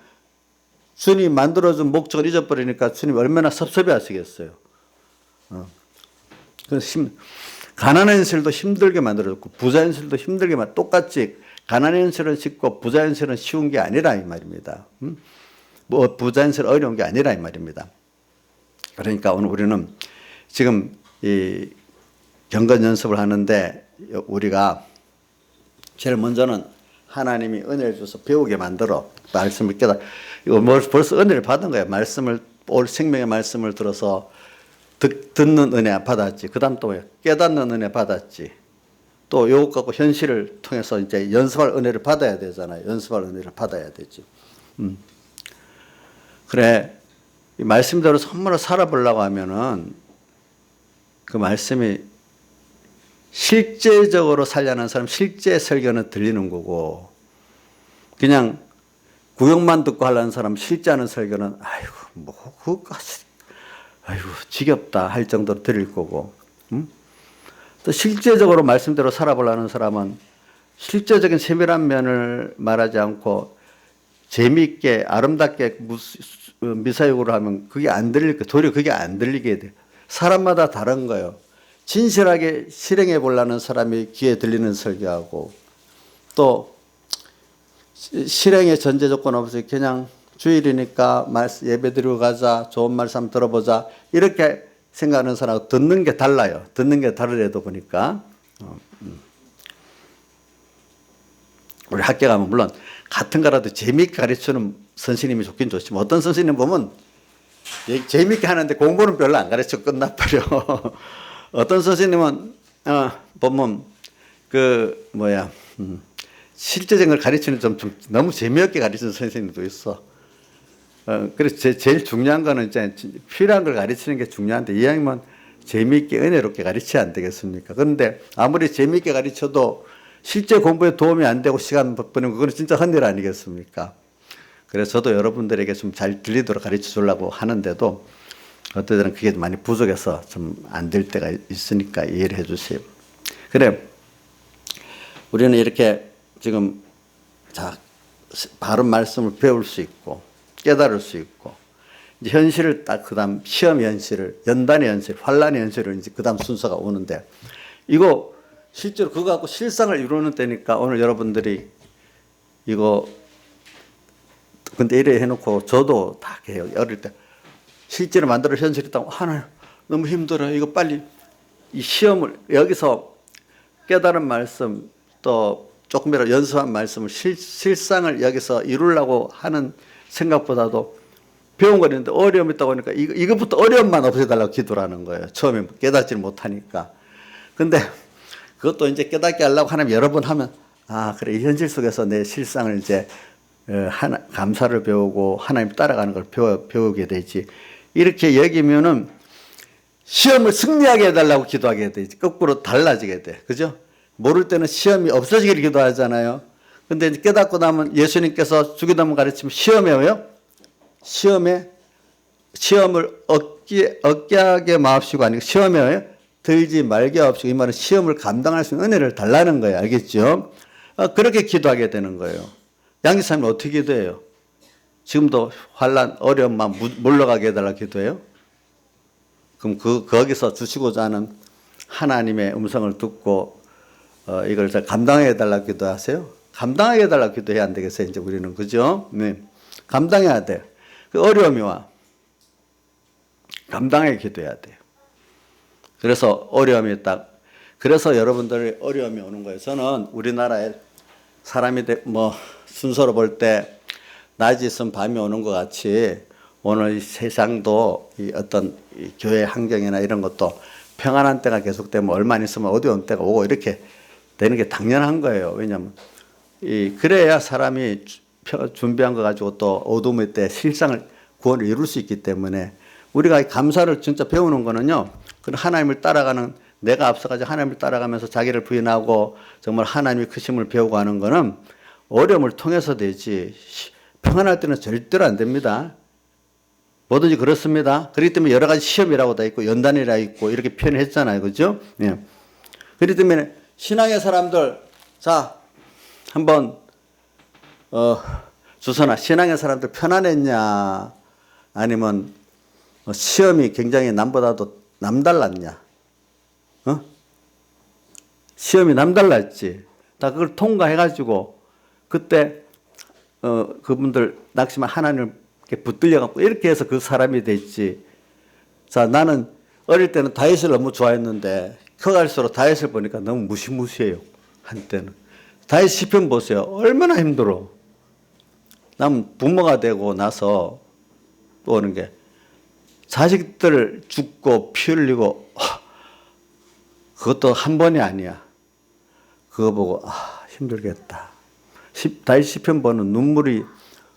주님이 만들어준 목적을 잊어버리니까 주님이 얼마나 섭섭해 하시겠어요. 그래서 가난한 현실도 힘들게 만들어줬고 부자 현실도 힘들게 똑같이 가난한 현실은 쉽고 부자 현실은 쉬운 게 아니라 이 말입니다. 뭐 부자 현실은 어려운 게 아니라 이 말입니다. 그러니까 오늘 우리는 지금 이 경건 연습을 하는데 우리가 제일 먼저는 하나님이 은혜를 줘서 배우게 만들어 말씀을 깨달아. 이거 벌써 은혜를 받은 거야. 말씀을 올 생명의 말씀을 들어서 듣는 은혜 받았지. 그다음 또 깨닫는 은혜 받았지. 또 요것 갖고 현실을 통해서 이제 연습할 은혜를 받아야 되잖아요. 연습할 은혜를 받아야 되지. 그래 이 말씀대로 선물로 살아보려고 하면은 그 말씀이 실제적으로 살려는 사람 실제 설교는 들리는 거고 그냥 구역만 듣고 하려는 사람 실제 하는 설교는 아이고 뭐 그거까지 아이고 지겹다 할 정도로 들릴 거고 또 실제적으로 말씀대로 살아보려는 사람은 실제적인 세밀한 면을 말하지 않고 재미있게 아름답게 미사역으로 하면 그게 안 들릴 거예요. 도리어 그게 안 들리게 돼. 사람마다 다른 거예요. 진실하게 실행해 보려는 사람이 귀에 들리는 설교하고 또 실행의 전제 조건 없이 그냥 주일이니까 예배 드리고 가자 좋은 말씀 한번 들어보자 이렇게 생각하는 사람하고 듣는 게 달라요. 듣는 게 다르래도 보니까 우리 학교 가면 물론 같은 거라도 재미있게 가르치는 선생님이 좋긴 좋지만 어떤 선생님 보면 재미있게 하는데 공부는 별로 안 가르쳐 끝나버려. 어떤 선생님은 보면 실제적인 걸 가르치는 좀 너무 재미없게 가르치는 선생님도 있어. 그래서 제일 중요한 거는 이제 필요한 걸 가르치는 게 중요한데 이왕이면 재미있게 은혜롭게 가르쳐야 안 되겠습니까? 그런데 아무리 재미있게 가르쳐도 실제 공부에 도움이 안 되고 시간 버리면 그건 진짜 헛일 아니겠습니까? 그래서 저도 여러분들에게 좀 잘 들리도록 가르쳐 주려고 하는데도 어떤 때는 그게 많이 부족해서 좀 안 될 때가 있으니까 이해를 해 주세요. 그래, 우리는 이렇게 지금 바른 말씀을 배울 수 있고 깨달을 수 있고 이제 현실을 딱 그다음 시험 현실을 연단의 현실, 환란의 현실을 이제 그다음 순서가 오는데 이거 실제로 그거 갖고 실상을 이루는 때니까 오늘 여러분들이 이거 근데 이래 해놓고 저도 다 해요. 어릴 때 실제로 만들어 현실이 딱 하나님 너무 힘들어요. 이거 빨리 이 시험을 여기서 깨달은 말씀 또 조금이라도 연습한 말씀을 실상을 여기서 이루려고 하는 생각보다도 배운 거 있는데 어려움이 있다고 하니까 이것부터 어려움만 없애달라고 기도를 하는 거예요. 처음에 깨닫지를 못하니까. 근데 그것도 이제 깨닫게 하려고 하나님 여러 번 하면 그래 이 현실 속에서 내 실상을 이제 감사를 배우고 하나님 따라가는 걸 배우게 되지. 이렇게 여기면은 시험을 승리하게 해달라고 기도하게 되지. 거꾸로 달라지게 돼. 그죠? 모를 때는 시험이 없어지기를 기도하잖아요. 근데 이제 깨닫고 나면 예수님께서 주기도문 가르치면 시험에요. 시험을 얻게 하게 마옵시고 아니고 시험에 들지 말게 하옵시고 이 말은 시험을 감당할 수 있는 은혜를 달라는 거예요. 알겠죠? 그렇게 기도하게 되는 거예요. 양지사님은 어떻게 기도해요? 지금도 환란 어려움만 물러가게 해달라고 기도해요? 그럼 거기서 주시고자 하는 하나님의 음성을 듣고 이걸 감당하게 해달라고 기도하세요? 감당하게 해달라고 기도해야 안 되겠어요? 이제 우리는 그죠? 네. 감당해야 돼. 그 어려움이 와. 감당하게 기도해야 돼요. 그래서 어려움이 그래서 여러분들이 어려움이 오는 거예요. 저는 우리나라에 사람이 순서로 볼 때 낮이 있으면 밤이 오는 것 같이 오늘 이 세상도 이 어떤 이 교회 환경이나 이런 것도 평안한 때가 계속되면 얼마 안 있으면 어려운 때가 오고 이렇게 되는 게 당연한 거예요. 왜냐하면 그래야 사람이 준비한 거 가지고 또 어둠의 때 실상을 구원을 이룰 수 있기 때문에 우리가 감사를 진짜 배우는 거는요. 하나님을 따라가는 내가 앞서가지고 하나님을 따라가면서 자기를 부인하고 정말 하나님의 크심을 배우고 하는 거는 어려움을 통해서 되지 평안할 때는 절대로 안 됩니다. 뭐든지 그렇습니다. 그렇기 때문에 여러 가지 시험이라고 다 있고 연단이라 있고 이렇게 표현했잖아요. 그죠? 예. 그렇기 때문에 신앙의 사람들, 자, 한번, 주선아, 신앙의 사람들 편안했냐? 아니면 시험이 굉장히 남보다도 남달랐냐? 시험이 남달랐지. 다 그걸 통과해가지고 그때 그분들 낙심한 하나님을 붙들려갖고 이렇게 해서 그 사람이 됐지. 자, 나는 어릴 때는 다윗을 너무 좋아했는데 커갈수록 다윗을 보니까 너무 무시무시해요. 한때는. 다윗 시편 보세요. 얼마나 힘들어. 난 부모가 되고 나서 또 오는 게 자식들 죽고 피 흘리고 그것도 한 번이 아니야. 그거 보고 힘들겠다. 다윗 시편 보는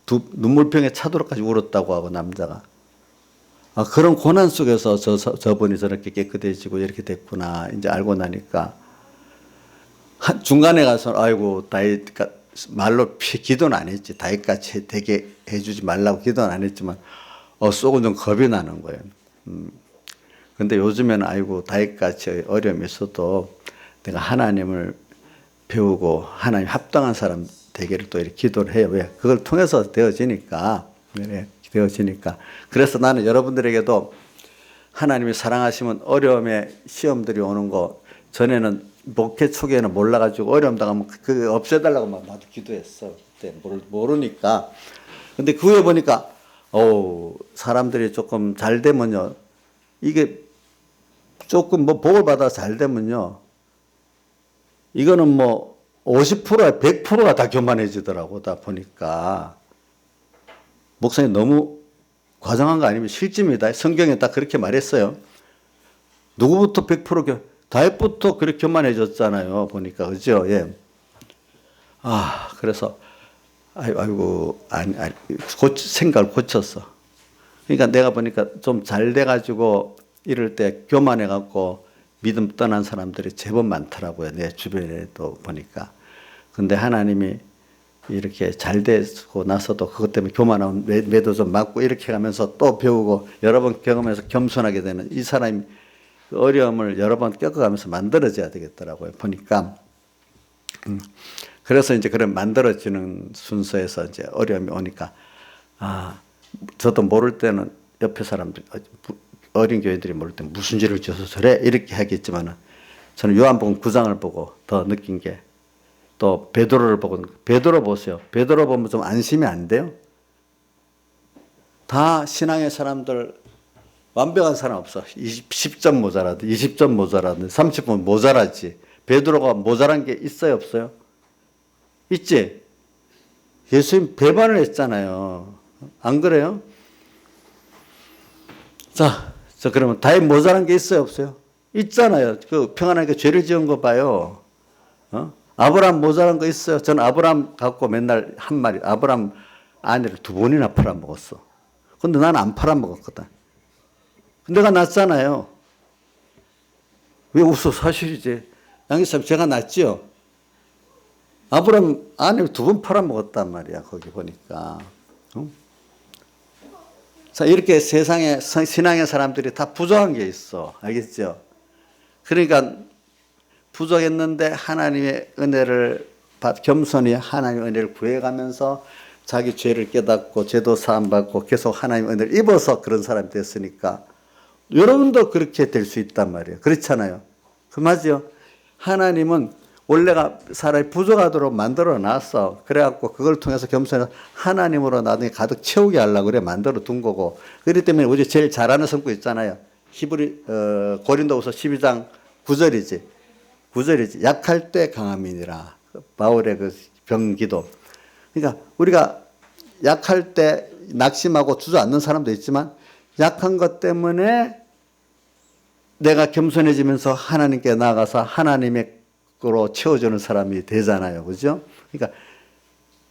눈물병에 차도록까지 울었다고 하고 남자가. 그런 고난 속에서 저분이 저렇게 깨끗해지고 이렇게 됐구나. 이제 알고 나니까 중간에 가서 아이고 다윗 말로 기도는 안 했지. 다윗같이 되게 해주지 말라고 기도는 안 했지만 속은 좀 겁이 나는 거예요. 근데 요즘에는 아이고 다윗같이 어려움이 있어도 내가 하나님을 배우고 하나님 합당한 사람 되기를 또 이렇게 기도를 해요. 왜? 그걸 통해서 되어지니까. 네, 되어지니까. 그래서 나는 여러분들에게도 하나님이 사랑하시면 어려움에 시험들이 오는 거 전에는 목회 초기에는 몰라가지고 어려움 당하면 그거 없애달라고 막 나도 기도했어. 그때 모르니까. 근데 그 후에 보니까 사람들이 조금 잘 되면요. 이게 조금 복을 받아 잘 되면요. 이거는 50%야 100%가 다 교만해지더라고. 다 보니까. 목사님 너무 과장한 거 아니면 실제입니다. 성경에 딱 그렇게 말했어요. 누구부터 100% 다윗부터 그렇게 교만해졌잖아요. 보니까. 그죠? 예. 그래서 아이고 생각을 고쳤어. 그러니까 내가 보니까 좀 잘 돼가지고 이럴 때 교만해갖고 믿음 떠난 사람들이 제법 많더라고요. 내 주변에도 보니까. 근데 하나님이 이렇게 잘 되고 나서도 그것 때문에 교만하면 매도 좀 맞고 이렇게 가면서 또 배우고 여러 번 경험해서 겸손하게 되는 이 사람이 어려움을 여러 번 겪어가면서 만들어져야 되겠더라고요. 보니까. 그래서 이제 그런 만들어지는 순서에서 이제 어려움이 오니까 저도 모를 때는 옆에 사람들 어린 교인들이 모를 때 무슨 죄를 지어서 저래 이렇게 하겠지만은 저는 요한복음 9장을 보고 더 느낀 게 또 베드로를 보고 베드로 보세요. 베드로 보면 좀 안심이 안 돼요? 다 신앙의 사람들 완벽한 사람 없어. 10점 모자라든 20점 모자라든 30점 모자라지. 베드로가 모자란 게 있어요 없어요? 있지. 예수님 배반을 했잖아요. 안 그래요? 자, 그러면 다윗 모자란 게 있어요 없어요? 있잖아요. 그 평안하게 죄를 지은 거 봐요. 아브라함 모자란 거 있어요. 저는 아브라함 갖고 맨날 한 마리, 아브라함 아내를 2번이나 팔아먹었어. 근데 나는 안 팔아먹었거든. 내가 낫잖아요. 왜 웃어? 사실이지. 양기사님 제가 낫지요. 아브라함 아내를 2번 팔아먹었단 말이야. 거기 보니까. 자, 이렇게 세상에 신앙의 사람들이 다 부족한 게 있어. 알겠죠? 그러니까 부족했는데 하나님의 은혜를 겸손히 하나님의 은혜를 구해가면서 자기 죄를 깨닫고 죄도 사함받고 계속 하나님의 은혜를 입어서 그런 사람이 됐으니까 여러분도 그렇게 될 수 있단 말이에요. 그렇잖아요. 그 맞죠? 하나님은 원래가 사람이 부족하도록 만들어 놨어. 그래갖고 그걸 통해서 겸손해서 하나님으로 나중에 가득 채우게 하려고 그래 만들어 둔 거고. 그렇기 때문에 우리 제일 잘하는 성구 있잖아요. 고린도후서 12장 9절이지. 약할 때 강함이니라. 바울의 그 병기도. 그러니까 우리가 약할 때 낙심하고 주저앉는 사람도 있지만 약한 것 때문에 내가 겸손해지면서 하나님께 나아가서 하나님의 거로 채워주는 사람이 되잖아요. 그죠? 그러니까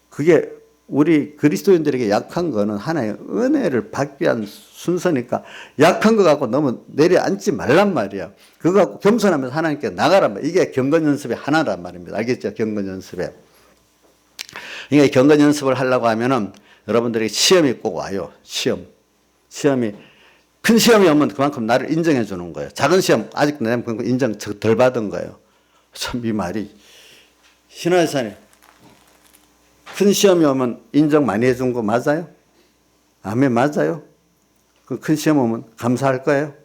그게 우리 그리스도인들에게 약한 거는 하나의 은혜를 받기 위한 순서니까 약한 거 갖고 너무 내려앉지 말란 말이야. 그거 갖고 겸손하면서 하나님께 나가란 말이야. 이게 경건 연습의 하나란 말입니다. 알겠죠? 경건 연습에. 그러니까 경건 연습을 하려고 하면은 여러분들에게 시험이 꼭 와요. 시험이 큰 시험이 오면 그만큼 나를 인정해 주는 거예요. 작은 시험 아직 내가 인정 덜 받은 거예요. 참 이 말이 신화사님 큰 시험이 오면 인정 많이 해준 거 맞아요? 아멘 맞아요? 그 큰 시험 오면 감사할 거예요?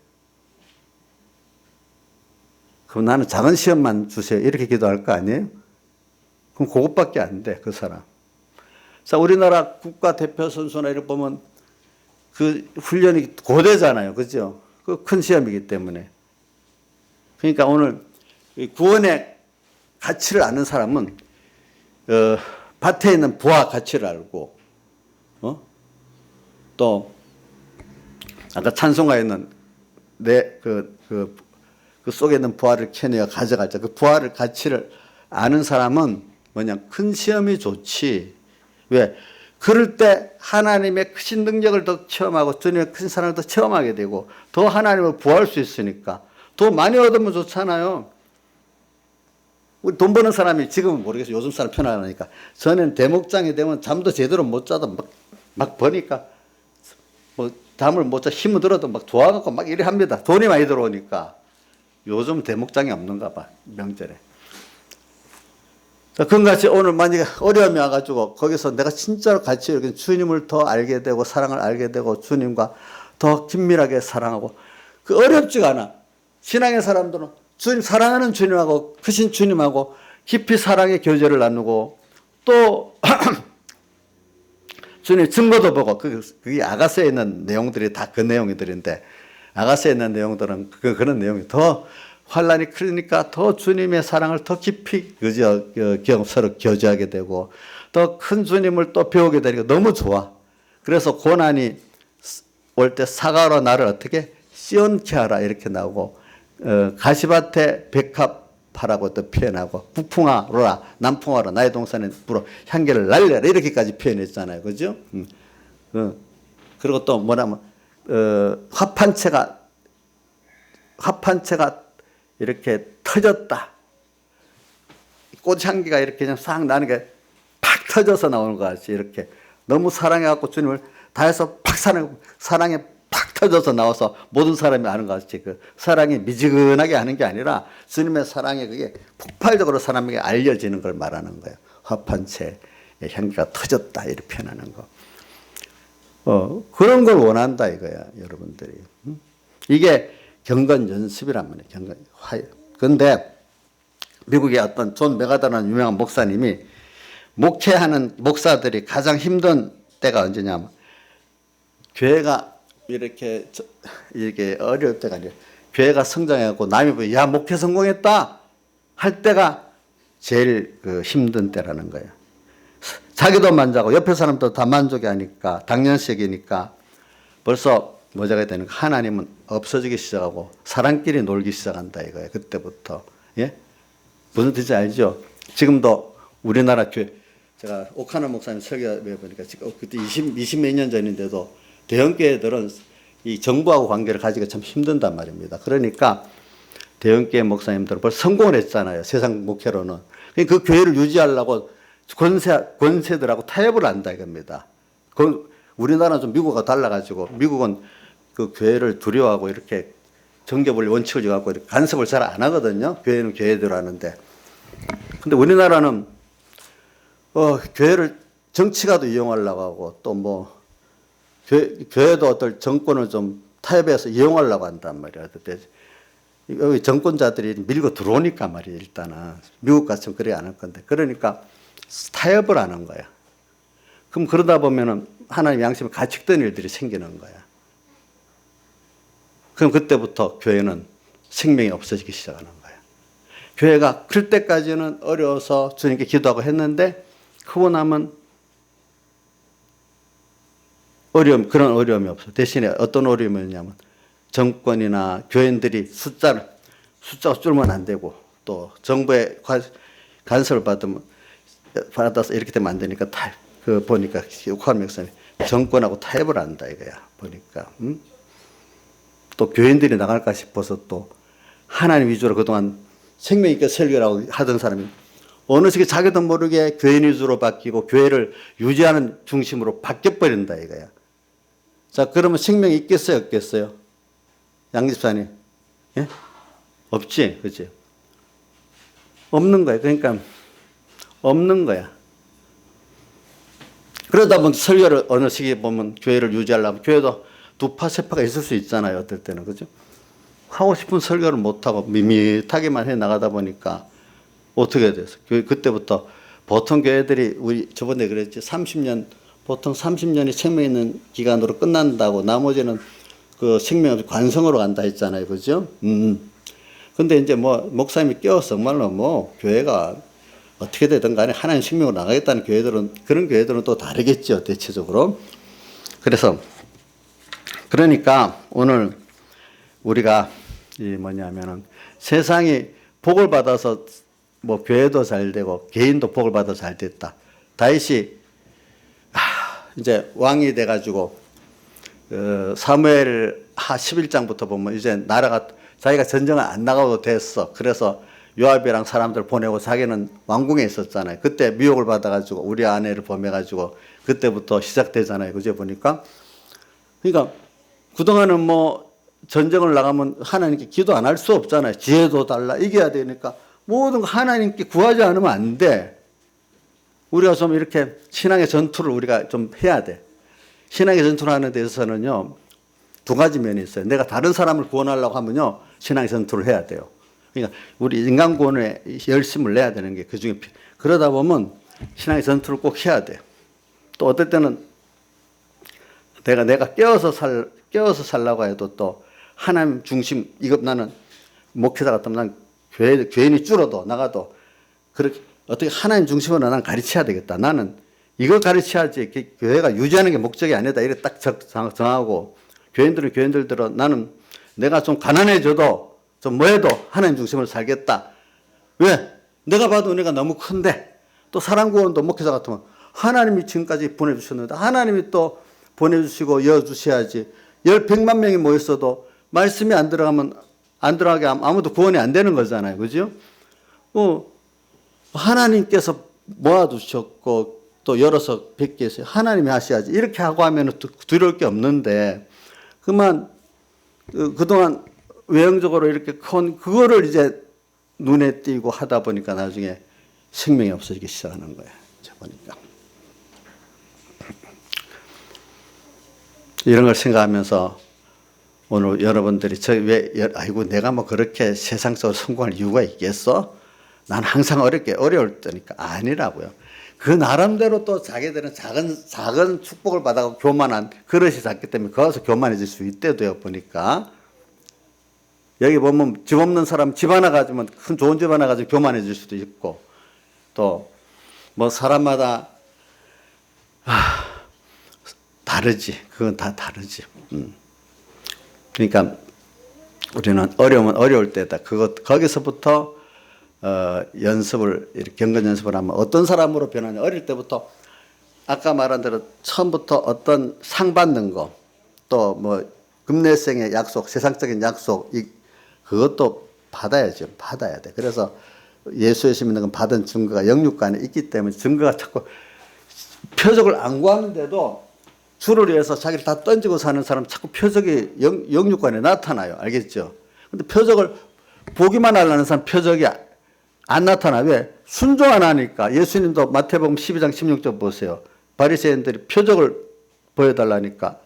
그럼 나는 작은 시험만 주세요. 이렇게 기도할 거 아니에요? 그럼 그것밖에 안 돼, 그 사람. 자, 우리나라 국가대표 선수나 이렇게 보면 그 훈련이 고되잖아요. 그죠? 그 큰 시험이기 때문에. 그러니까 오늘 구원의 가치를 아는 사람은, 밭에 있는 부화 가치를 알고, 또, 아까 찬송가에 있는 그 속에 있는 부화를 캐내어 가져갈 때 그 부화를 가치를 아는 사람은 뭐냐, 큰 시험이 좋지. 왜? 그럴 때 하나님의 크신 능력을 더 체험하고 주님의 크신 사랑을 더 체험하게 되고 더 하나님을 부할 수 있으니까 더 많이 얻으면 좋잖아요. 우리 돈 버는 사람이 지금은 모르겠어요. 요즘 사람 편하니까. 전에는 대목장이 되면 잠도 제대로 못 자도 막 버니까 뭐 잠을 못 자 힘을 들어도 막 좋아갖고 막 이래 합니다. 돈이 많이 들어오니까. 요즘 대목장이 없는가 봐. 명절에. 그같이 오늘 만약에 어려움이 와가지고 거기서 내가 진짜로 같이 이렇게 주님을 더 알게 되고 사랑을 알게 되고 주님과 더 긴밀하게 사랑하고 그 어렵지가 않아. 신앙의 사람들은 주님 사랑하는 주님하고 크신 주님하고 깊이 사랑의 교제를 나누고 또 주님 증거도 보고 그게 아가서에 있는 내용들이 다 그 내용들인데 아가서에 있는 내용들은 그런 내용이 더 환란이 크니까 더 주님의 사랑을 더 깊이 서로 교제하게 되고 더 큰 주님을 또 배우게 되니까 너무 좋아. 그래서 고난이 올 때 사과로 나를 어떻게 시원케 하라 이렇게 나오고 가시밭에 백합하라고 또 표현하고 북풍하로라 남풍하라 나의 동산에 불어 향기를 날려라 이렇게까지 표현했잖아요. 그죠? 그리고 또 뭐냐면 화판채가 이렇게 터졌다. 꽃향기가 이렇게 그냥 싹 나는 게 팍 터져서 나오는 것 같이 이렇게 너무 사랑해갖고 주님을 다해서 팍 사랑에 팍 터져서 나와서 모든 사람이 아는 것 같이 그 사랑이 미지근하게 하는 게 아니라 주님의 사랑이 그게 폭발적으로 사람에게 알려지는 걸 말하는 거예요. 화판채의 향기가 터졌다 이렇게 표현하는 거. 그런 걸 원한다 이거야 여러분들이. 이게 경건 연습이란 말이에요. 경건. 그런데 미국의 어떤 존 메가더라는 유명한 목사님이 목회하는 목사들이 가장 힘든 때가 언제냐면 교회가 이렇게 어려울 때가 아니라 교회가 성장해갖고 남이 보면 야 목회 성공했다 할 때가 제일 힘든 때라는 거예요. 자기도 만족하고 옆에 사람도 다 만족이 하니까 당연식이니까 벌써 뭐자가 되는 거 하나님은 없어지기 시작하고 사람끼리 놀기 시작한다 이거예요. 그때부터. 예? 무슨 뜻인지 알죠? 지금도 우리나라 교회 제가 오카노 목사님 설교해 보니까 지금 그때 20몇 년 전인데도 대형 교회들은 이 정부하고 관계를 가지기가 참 힘든단 말입니다. 그러니까 대형 교회 목사님들은 벌써 성공을 했잖아요. 세상 목회로는. 그 교회를 유지하려고 권세들하고 타협을 한다 이겁니다. 우리나라는 좀 미국과 달라가지고 미국은 그 교회를 두려워하고 이렇게 정교불 원칙을 지어갖고 간섭을 잘 안 하거든요. 교회는 교회대로 하는데. 근데 우리나라는 교회를 정치가도 이용하려고 하고 또 뭐 교회도 어떤 정권을 좀 타협해서 이용하려고 한단 말이야. 그때 여기 정권자들이 밀고 들어오니까 말이야. 일단은 미국 같으면 그래 안 할 건데 그러니까 타협을 하는 거야. 그럼 그러다 보면은 하나님 양심에 가축된 일들이 생기는 거야. 그럼 그때부터 교회는 생명이 없어지기 시작하는 거야. 교회가 클 때까지는 어려워서 주님께 기도하고 했는데 크고 나면 그런 어려움이 없어. 대신에 어떤 어려움이냐면 정권이나 교인들이 숫자가 줄면 안 되고 또 정부의 간섭을 받아서 이렇게 되면 안 되니까 그 보니까 육한 목사님 정권하고 타협을 한다 이거야. 보니까 또 교인들이 나갈까 싶어서 또 하나님 위주로 그동안 생명 있게 설교라고 하던 사람이 어느 시기 자기도 모르게 교인 위주로 바뀌고 교회를 유지하는 중심으로 바뀌어버린다 이거야. 자, 그러면 생명이 있겠어요, 없겠어요? 양 집사님, 예? 없지, 그치? 없는 거야. 그러니까 없는 거야. 그러다 보면 설교를 어느 시기에 보면 교회를 유지하려면 교회도 두 파, 세 파가 있을 수 있잖아요. 어떨 때는. 그죠? 하고 싶은 설교를 못하고 밋밋하게만 해 나가다 보니까 어떻게 돼서 그때부터 보통 교회들이 우리 저번에 그랬지 30년 보통 30년이 생명 있는 기간으로 끝난다고 나머지는 그 생명 관성으로 간다 했잖아요. 그죠? 근데 이제 뭐 목사님이 깨워서 정말로 뭐 교회가 어떻게 되든 간에 하나님 생명으로 나가겠다는 교회들은 그런 교회들은 또 다르겠죠. 대체적으로. 그래서 그러니까 오늘 우리가 이 뭐냐면은 세상이 복을 받아서 뭐 교회도 잘 되고 개인도 복을 받아 잘 됐다. 다윗이 이제 왕이 돼가지고 사무엘 하 11장부터 보면 이제 나라가 자기가 전쟁을 안 나가도 됐어. 그래서 요압이랑 사람들 보내고 자기는 왕궁에 있었잖아요. 그때 미혹을 받아가지고 우리 아내를 범해가지고 그때부터 시작되잖아요. 그제 보니까. 그러니까 그동안은 뭐 전쟁을 나가면 하나님께 기도 안 할 수 없잖아요. 지혜도 달라. 이겨야 되니까 모든 거 하나님께 구하지 않으면 안 돼. 우리가 좀 이렇게 신앙의 전투를 우리가 좀 해야 돼. 신앙의 전투를 하는 데 있어서는요, 두 가지 면이 있어요. 내가 다른 사람을 구원하려고 하면요, 신앙의 전투를 해야 돼요. 그러니까 우리 인간 구원에 열심을 내야 되는 게 그 중에 그러다 보면 신앙의 전투를 꼭 해야 돼요. 또 어떨 때는 내가 깨어서 살라고 해도 또 하나님 중심, 이거 나는 목회자 같으면 난 교인이 줄어도 나가도 그렇게 어떻게 하나님 중심으로 나는 가르쳐야 되겠다. 나는 이걸 가르쳐야지 교회가 유지하는 게 목적이 아니다. 이렇게 딱 정하고 교인들은 교인들대로 나는 내가 좀 가난해져도 좀 뭐해도 하나님 중심으로 살겠다. 왜? 내가 봐도 은혜가 너무 큰데 또 사랑구원도 목회자 같으면 하나님이 지금까지 보내주셨는데 하나님이 또 보내주시고 이어주셔야지. 100만 명이 모였어도 말씀이 안 들어가게 하면 아무도 구원이 안 되는 거잖아요. 그죠? 하나님께서 모아두셨고 또 열어서 뵙게 했어요. 하나님이 하셔야지. 이렇게 하고 하면 두려울 게 없는데 그만 그동안 외형적으로 이렇게 그거를 이제 눈에 띄고 하다 보니까 나중에 생명이 없어지기 시작하는 거예요. 보니까 이런 걸 생각하면서 오늘 여러분들이 아이고 내가 뭐 그렇게 세상적으로 성공할 이유가 있겠어? 난 항상 어려울 때니까 아니라고요. 그 나름대로 또 자기들은 작은 축복을 받아서 교만한 그릇이 작기 때문에 거기서 교만해질 수 있대도요. 보니까 여기 보면 집 없는 사람 집 하나 가지면 큰 좋은 집 하나 가지고 교만해질 수도 있고 또 뭐 사람마다 다르지. 그건 다 다르지. 그러니까 우리는 어려우면 어려울 때다. 거기서부터 연습을 이렇게 경건 연습을 하면 어떤 사람으로 변하냐. 어릴 때부터 아까 말한 대로 처음부터 어떤 상 받는 거, 또 뭐 금내생의 약속, 세상적인 약속, 그것도 받아야죠. 받아야 돼. 그래서 예수의 믿는 건 받은 증거가 영육간에 있기 때문에 증거가 자꾸 표적을 안 구하는데도 주를 위해서 자기를 다 던지고 사는 사람 자꾸 표적이 영육간에 나타나요. 알겠죠? 근데 표적을 보기만 하려는 사람 표적이 안 나타나. 왜? 순종 안 하니까. 예수님도 마태복음 12장 16절 보세요. 바리새인들이 표적을 보여달라니까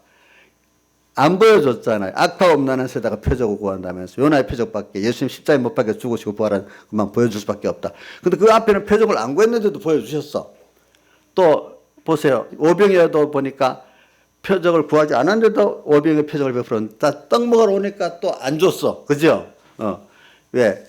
안 보여줬잖아요. 악파 없나는 세다가 표적을 구한다면서. 요나의 표적밖에 예수님 십자가에 못 박혀 죽으시고 부활한 그만 보여줄 수밖에 없다. 근데 그 앞에는 표적을 안 구했는데도 보여주셨어. 또 보세요. 오병이어도 보니까 표적을 구하지 않았는데도 오병의 표적을 베풀었는데 떡 먹으러 오니까 또 안 줬어. 그죠? 왜?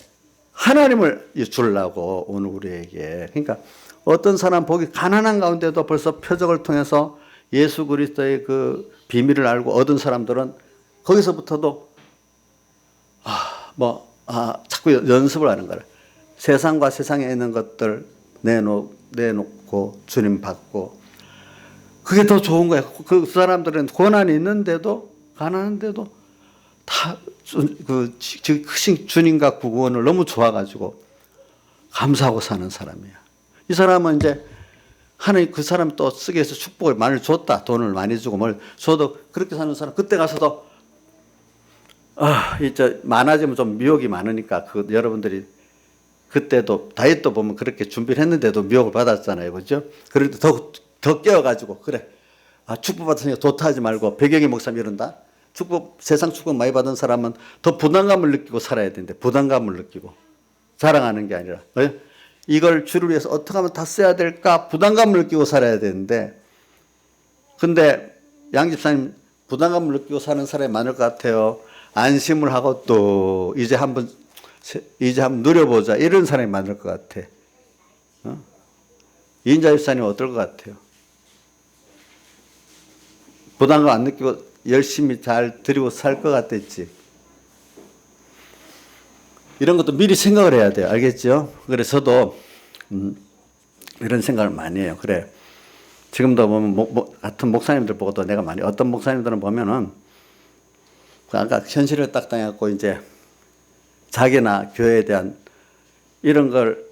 하나님을 주려고 오늘 우리에게. 그러니까 어떤 사람 보기 가난한 가운데도 벌써 표적을 통해서 예수 그리스도의 그 비밀을 알고 얻은 사람들은 거기서부터도 자꾸 연습을 하는 거라. 세상과 세상에 있는 것들 내놓고 주님 받고 그게 더 좋은 거야. 그 사람들은 고난이 있는데도, 가난한데도 다, 크신 주님과 구원을 너무 좋아가지고 감사하고 사는 사람이야. 이 사람은 이제 하나님 그 사람 또 쓰기 위해서 축복을 많이 줬다. 돈을 많이 주고 뭘 줘도 그렇게 사는 사람, 그때 가서도, 이제 많아지면 좀 미혹이 많으니까 여러분들이 그때도 다이어트 보면 그렇게 준비를 했는데도 미혹을 받았잖아요. 그죠? 그래도 더 깨워가지고, 그래. 축복받았으니까 도타하지 말고, 배경의 목사님 이런다. 세상 축복 많이 받은 사람은 더 부담감을 느끼고 살아야 되는데, 부담감을 느끼고. 자랑하는 게 아니라. 이걸 주를 위해서 어떻게 하면 다 써야 될까? 부담감을 느끼고 살아야 되는데, 근데 양 집사님 부담감을 느끼고 사는 사람이 많을 것 같아요. 안심을 하고 또 이제 한번 누려보자 이런 사람이 많을 것 같아. 이인자 집사님 어떨 것 같아요? 부담감 안 느끼고 열심히 잘 드리고 살 것 같았지. 이런 것도 미리 생각을 해야 돼요. 알겠죠? 그래서 저도 이런 생각을 많이 해요. 그래. 지금도 보면 같은 목사님들 보고도 내가 많이, 어떤 목사님들은 보면은 아까 현실을 딱 당해갖고 이제 자기나 교회에 대한 이런 걸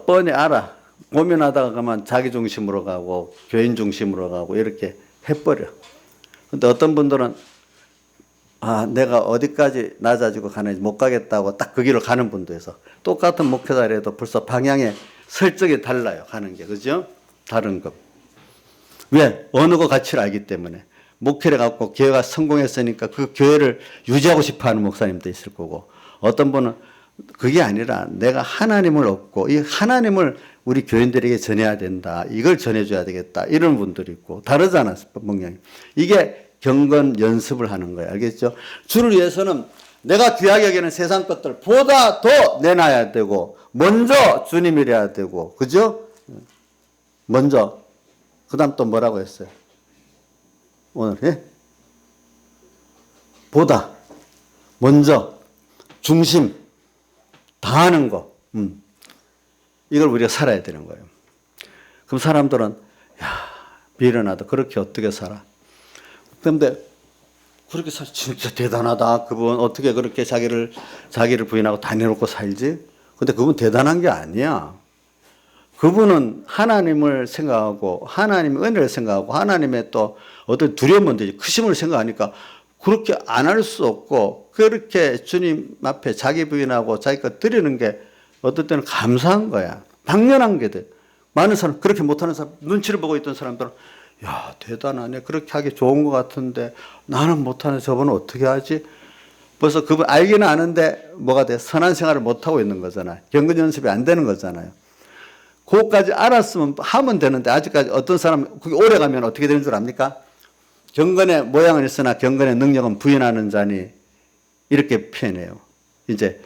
뻔히 알아. 고민하다가 가면 자기 중심으로 가고 교인 중심으로 가고 이렇게 해버려. 근데 어떤 분들은 내가 어디까지 낮아지고 가는지 못 가겠다고 딱 그 길을 가는 분도 있어. 똑같은 목회자라도 벌써 방향의 설정이 달라요. 가는 게. 그죠? 다른 것. 왜? 어느 거 가치를 알기 때문에. 목회를 갖고 교회가 성공했으니까 그 교회를 유지하고 싶어 하는 목사님도 있을 거고, 어떤 분은 그게 아니라 내가 하나님을 얻고 이 하나님을 우리 교인들에게 전해야 된다. 이걸 전해줘야 되겠다. 이런 분들이 있고, 다르잖아, 목량이. 이게 경건 연습을 하는 거예요. 알겠죠? 주를 위해서는 내가 귀하게 여기는 세상 것들 보다 더 내놔야 되고, 먼저 주님이래야 되고, 그죠? 먼저. 그 다음 또 뭐라고 했어요? 오늘, 예? 보다, 먼저, 중심, 다 하는 거. 이걸 우리가 살아야 되는 거예요. 그럼 사람들은, 미련하다. 그렇게 어떻게 살아? 그런데, 그렇게 진짜 대단하다. 그분 어떻게 그렇게 자기를 부인하고 다 내놓고 살지? 근데 그분 대단한 게 아니야. 그분은 하나님을 생각하고 하나님의 은혜를 생각하고 하나님의 또 어떤 두려움은 되지 크심을 생각하니까 그렇게 안 할 수 없고, 그렇게 주님 앞에 자기 부인하고 자기 것 드리는 게 어떨 때는 감사한 거야. 당연한 게 돼. 많은 사람, 그렇게 못하는 사람, 눈치를 보고 있던 사람들은 야, 대단하네. 그렇게 하기 좋은 것 같은데 나는 못하네. 저분은 어떻게 하지? 벌써 그분 알기는 아는데 뭐가 돼? 선한 생활을 못하고 있는 거잖아요. 경건 연습이 안 되는 거잖아요. 그것까지 알았으면 하면 되는데, 아직까지 어떤 사람 그게 오래 가면 어떻게 되는 줄 압니까? 경건의 모양은 있으나 경건의 능력은 부인하는 자니, 이렇게 표현해요. 이제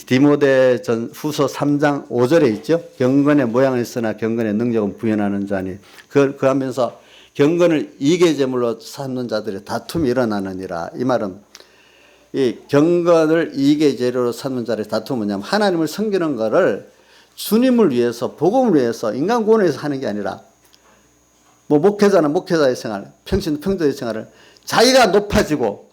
디모데 후서 3장 5절에 있죠. 경건의 모양은 있으나 경건의 능력은 부인하는 자니, 그 하면서 경건을 이계제물로 삼는 자들의 다툼이 일어나느니라. 이 말은 이 경건을 이계제물로 삼는 자들의 다툼은 뭐냐면, 하나님을 섬기는 거를 주님을 위해서, 복음을 위해서, 인간 구원을 위해서 하는 게 아니라, 목회자는 목회자의 생활, 평신은 평도의 생활을 자기가 높아지고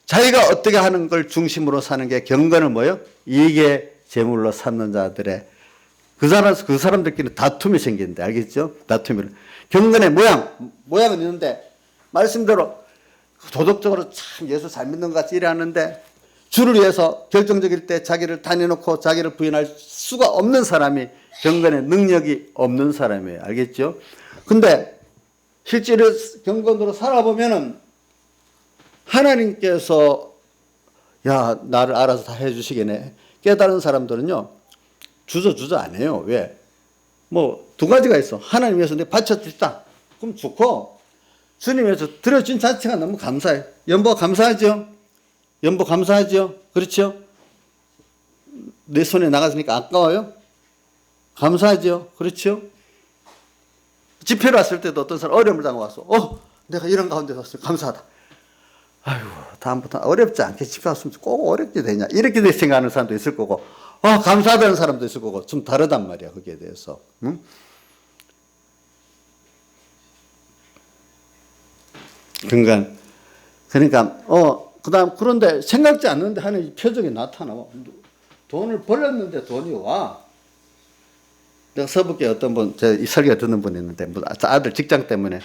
자기가 어떻게 하는 걸 중심으로 사는 게 경건은 뭐예요? 이게 제물로 삼는 자들의 그 사람들끼리 다툼이 생기는데, 알겠죠? 다툼이. 경건의 모양은 있는데, 말씀대로 도덕적으로 참 예수 잘 믿는 것 같이 일하는데, 주를 위해서 결정적일 때 자기를 다 내놓고 자기를 부인할 수가 없는 사람이 경건의 능력이 없는 사람이에요. 알겠죠? 근데 실제로 경건으로 살아보면은 하나님께서 나를 알아서 다 해주시겠네. 깨달은 사람들은요, 주저 안 해요. 왜? 두 가지가 있어. 하나님 위해서 내가 바쳐줬다. 그럼 좋고, 주님 위해서 드려준 자체가 너무 감사해. 연보 감사하죠? 연보 감사하죠? 그렇죠? 내 손에 나갔으니까 아까워요? 감사하죠? 그렇죠? 집회로 왔을 때도 어떤 사람 어려움을 당하고 왔어. 내가 이런 가운데 왔어요. 감사하다. 아이고, 다음부터 어렵지 않게 집회 왔으면 꼭 어렵게 되냐. 이렇게 생각하는 사람도 있을 거고, 감사하다는 사람도 있을 거고, 좀 다르단 말이야, 거기에 대해서. 응? 그러니까 그다음 그런데 생각지 않는데 하는 표정이 나타나. 돈을 벌렸는데 돈이 와. 내가 서북에 어떤 분, 이 설교 듣는 분이 있는데, 뭐 아들 직장 때문에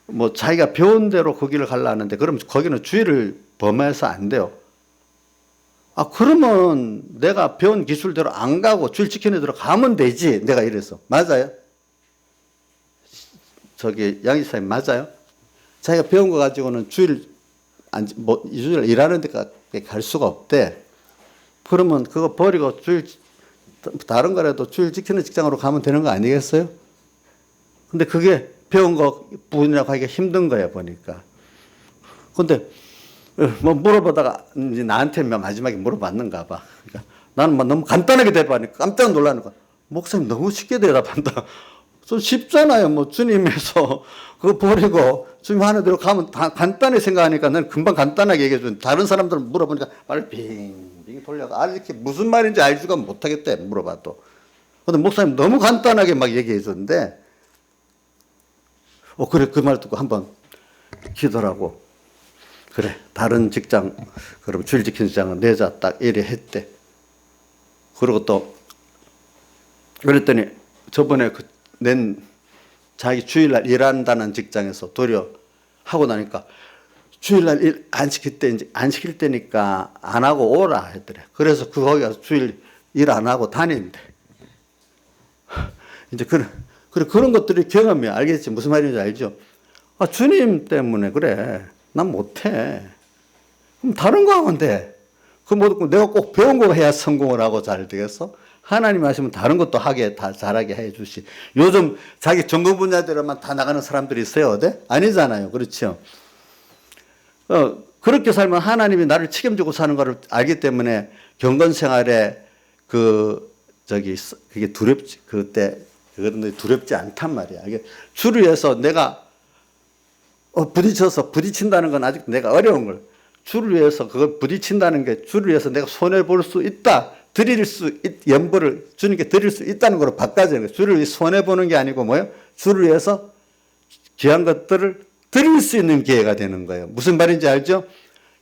뭐 자기가 배운 대로 거기를 가려는데, 그럼 거기는 주의를 범해서 안 돼요. 그러면 내가 배운 기술대로 안 가고 주일 지키는 대로 가면 되지. 내가 이래서. 맞아요? 양이사님 맞아요? 자기가 배운 거 가지고는 주일, 주일 일하는 데까지 갈 수가 없대. 그러면 그거 버리고 다른 거라도 주일 지키는 직장으로 가면 되는 거 아니겠어요? 근데 그게 배운 거 분이라고 하기가 힘든 거야, 보니까. 근데 뭐 물어보다가 이제 나한테 마지막에 물어봤는가 봐. 그러니까 나는 너무 간단하게 대답하니까 깜짝 놀라는 거야. 목사님 너무 쉽게 대답한다. 좀 쉽잖아요. 뭐 주님에서 그거 버리고 주님 하는 대로 가면 간단히 생각하니까 난 금방 간단하게 얘기해 준. 다른 사람들은 물어보니까 말을 빙빙 돌려가. 이렇게 무슨 말인지 알지가 못하겠대, 물어봐도. 근데 목사님 너무 간단하게 막 얘기해 줬는데, 그래, 그 말 듣고 한번 기도라고. 그래, 다른 직장, 그럼 주일 지키는 직장은 내자, 딱 이래 했대. 그리고 또, 그랬더니 저번에 자기 주일날 일한다는 직장에서 도리어 하고 나니까 주일날 일 안 시킬 때니까 안 하고 오라 했더래. 그래서 거기 가서 주일 일 안 하고 다닌대. 이제 그런 것들이 경험이 알겠지. 무슨 말인지 알죠? 주님 때문에 그래. 난 못해. 그럼 다른 거 하면 돼. 내가 꼭 배운 거 해야 성공을 하고 잘 되겠어? 하나님 하시면 다른 것도 다 잘하게 해 주시. 요즘 자기 전공 분야대로만 다 나가는 사람들이 있어요. 네? 아니잖아요. 그렇죠? 그렇게 살면 하나님이 나를 책임지고 사는 것을 알기 때문에 경건 생활에 그게 그거는 두렵지 않단 말이야. 이게 주를 위해서 내가 부딪힌다는 건 아직 내가 어려운 걸. 주를 위해서 그걸 부딪힌다는 게 주를 위해서 내가 손해볼 수 있다. 연보를 주님께 드릴 수 있다는 걸로 바꿔야 되는 거예요. 주를 위해 손해보는 게 아니고 뭐예요? 주를 위해서 귀한 것들을 드릴 수 있는 기회가 되는 거예요. 무슨 말인지 알죠?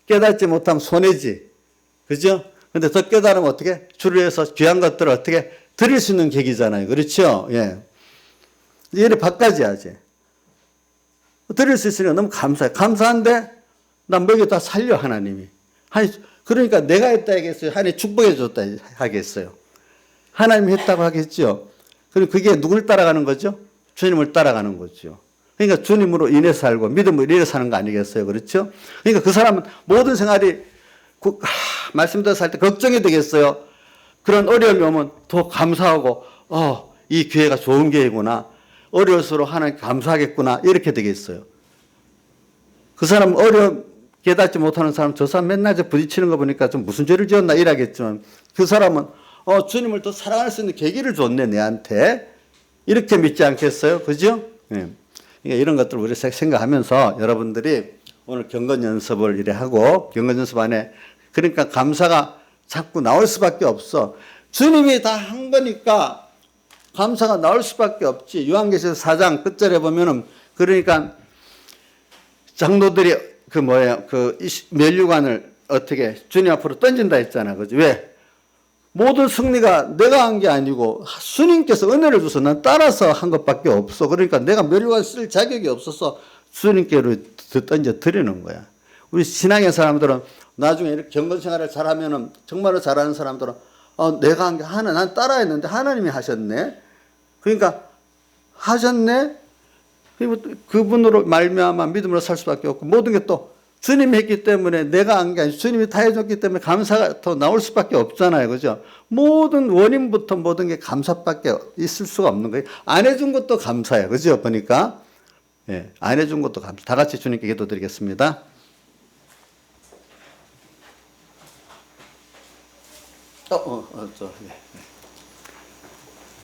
깨닫지 못하면 손해지. 그죠? 근데 더 깨달으면 어떻게? 주를 위해서 귀한 것들을 어떻게 드릴 수 있는 계기잖아요. 그렇죠? 예. 얘를 바꿔줘야지. 드릴 수 있으니까 너무 감사해. 감사한데, 난 먹여다 살려, 하나님이. 그러니까 내가 했다 하겠어요? 하나님이 축복해 줬다 하겠어요? 하나님이 했다고 하겠죠? 그럼 그게 누굴 따라가는 거죠? 주님을 따라가는 거죠. 그러니까 주님으로 인해 살고 믿음으로 인해 사는 거 아니겠어요? 그렇죠? 그러니까 그 사람은 모든 생활이 말씀드려서 할 때 걱정이 되겠어요? 그런 어려움이 오면 더 감사하고 이 기회가 좋은 기회구나. 어려울수록 하나님 감사하겠구나. 이렇게 되겠어요. 그 사람 깨닫지 못하는 사람, 저 사람 맨날 부딪히는 거 보니까 좀 무슨 죄를 지었나 이러겠지만 그 사람은 주님을 더 사랑할 수 있는 계기를 줬네, 내한테. 이렇게 믿지 않겠어요? 그죠? 네. 그러니까 이런 것들을 우리 생각하면서 여러분들이 오늘 경건 연습을 이래 하고 경건 연습 안에 그러니까 감사가 자꾸 나올 수밖에 없어. 주님이 다 한 거니까 감사가 나올 수밖에 없지. 요한계시록 4장 끝절에 보면은 그러니까 장로들이 면류관을 어떻게 주님 앞으로 던진다 했잖아. 그지? 왜? 모든 승리가 내가 한 게 아니고 주님께서 은혜를 줘서 난 따라서 한 것밖에 없어. 그러니까 내가 면류관 쓸 자격이 없어서 주님께로 던져 드리는 거야. 우리 신앙의 사람들은 나중에 이렇게 경건 생활을 잘하면은 정말로 잘하는 사람들은 내가 한 게 난 따라했는데 하나님이 하셨네. 그러니까 하셨네. 그분으로 말미암아 믿음으로 살 수밖에 없고 모든 게 또 주님이 했기 때문에 내가 한 게 아니고 주님이 다 해줬기 때문에 감사가 더 나올 수밖에 없잖아요. 그죠? 모든 원인부터 모든 게 감사밖에 있을 수가 없는 거예요. 안 해준 것도 감사해요. 그죠? 보니까. 예, 안 해준 것도 감사. 다 같이 주님께 기도드리겠습니다. 예.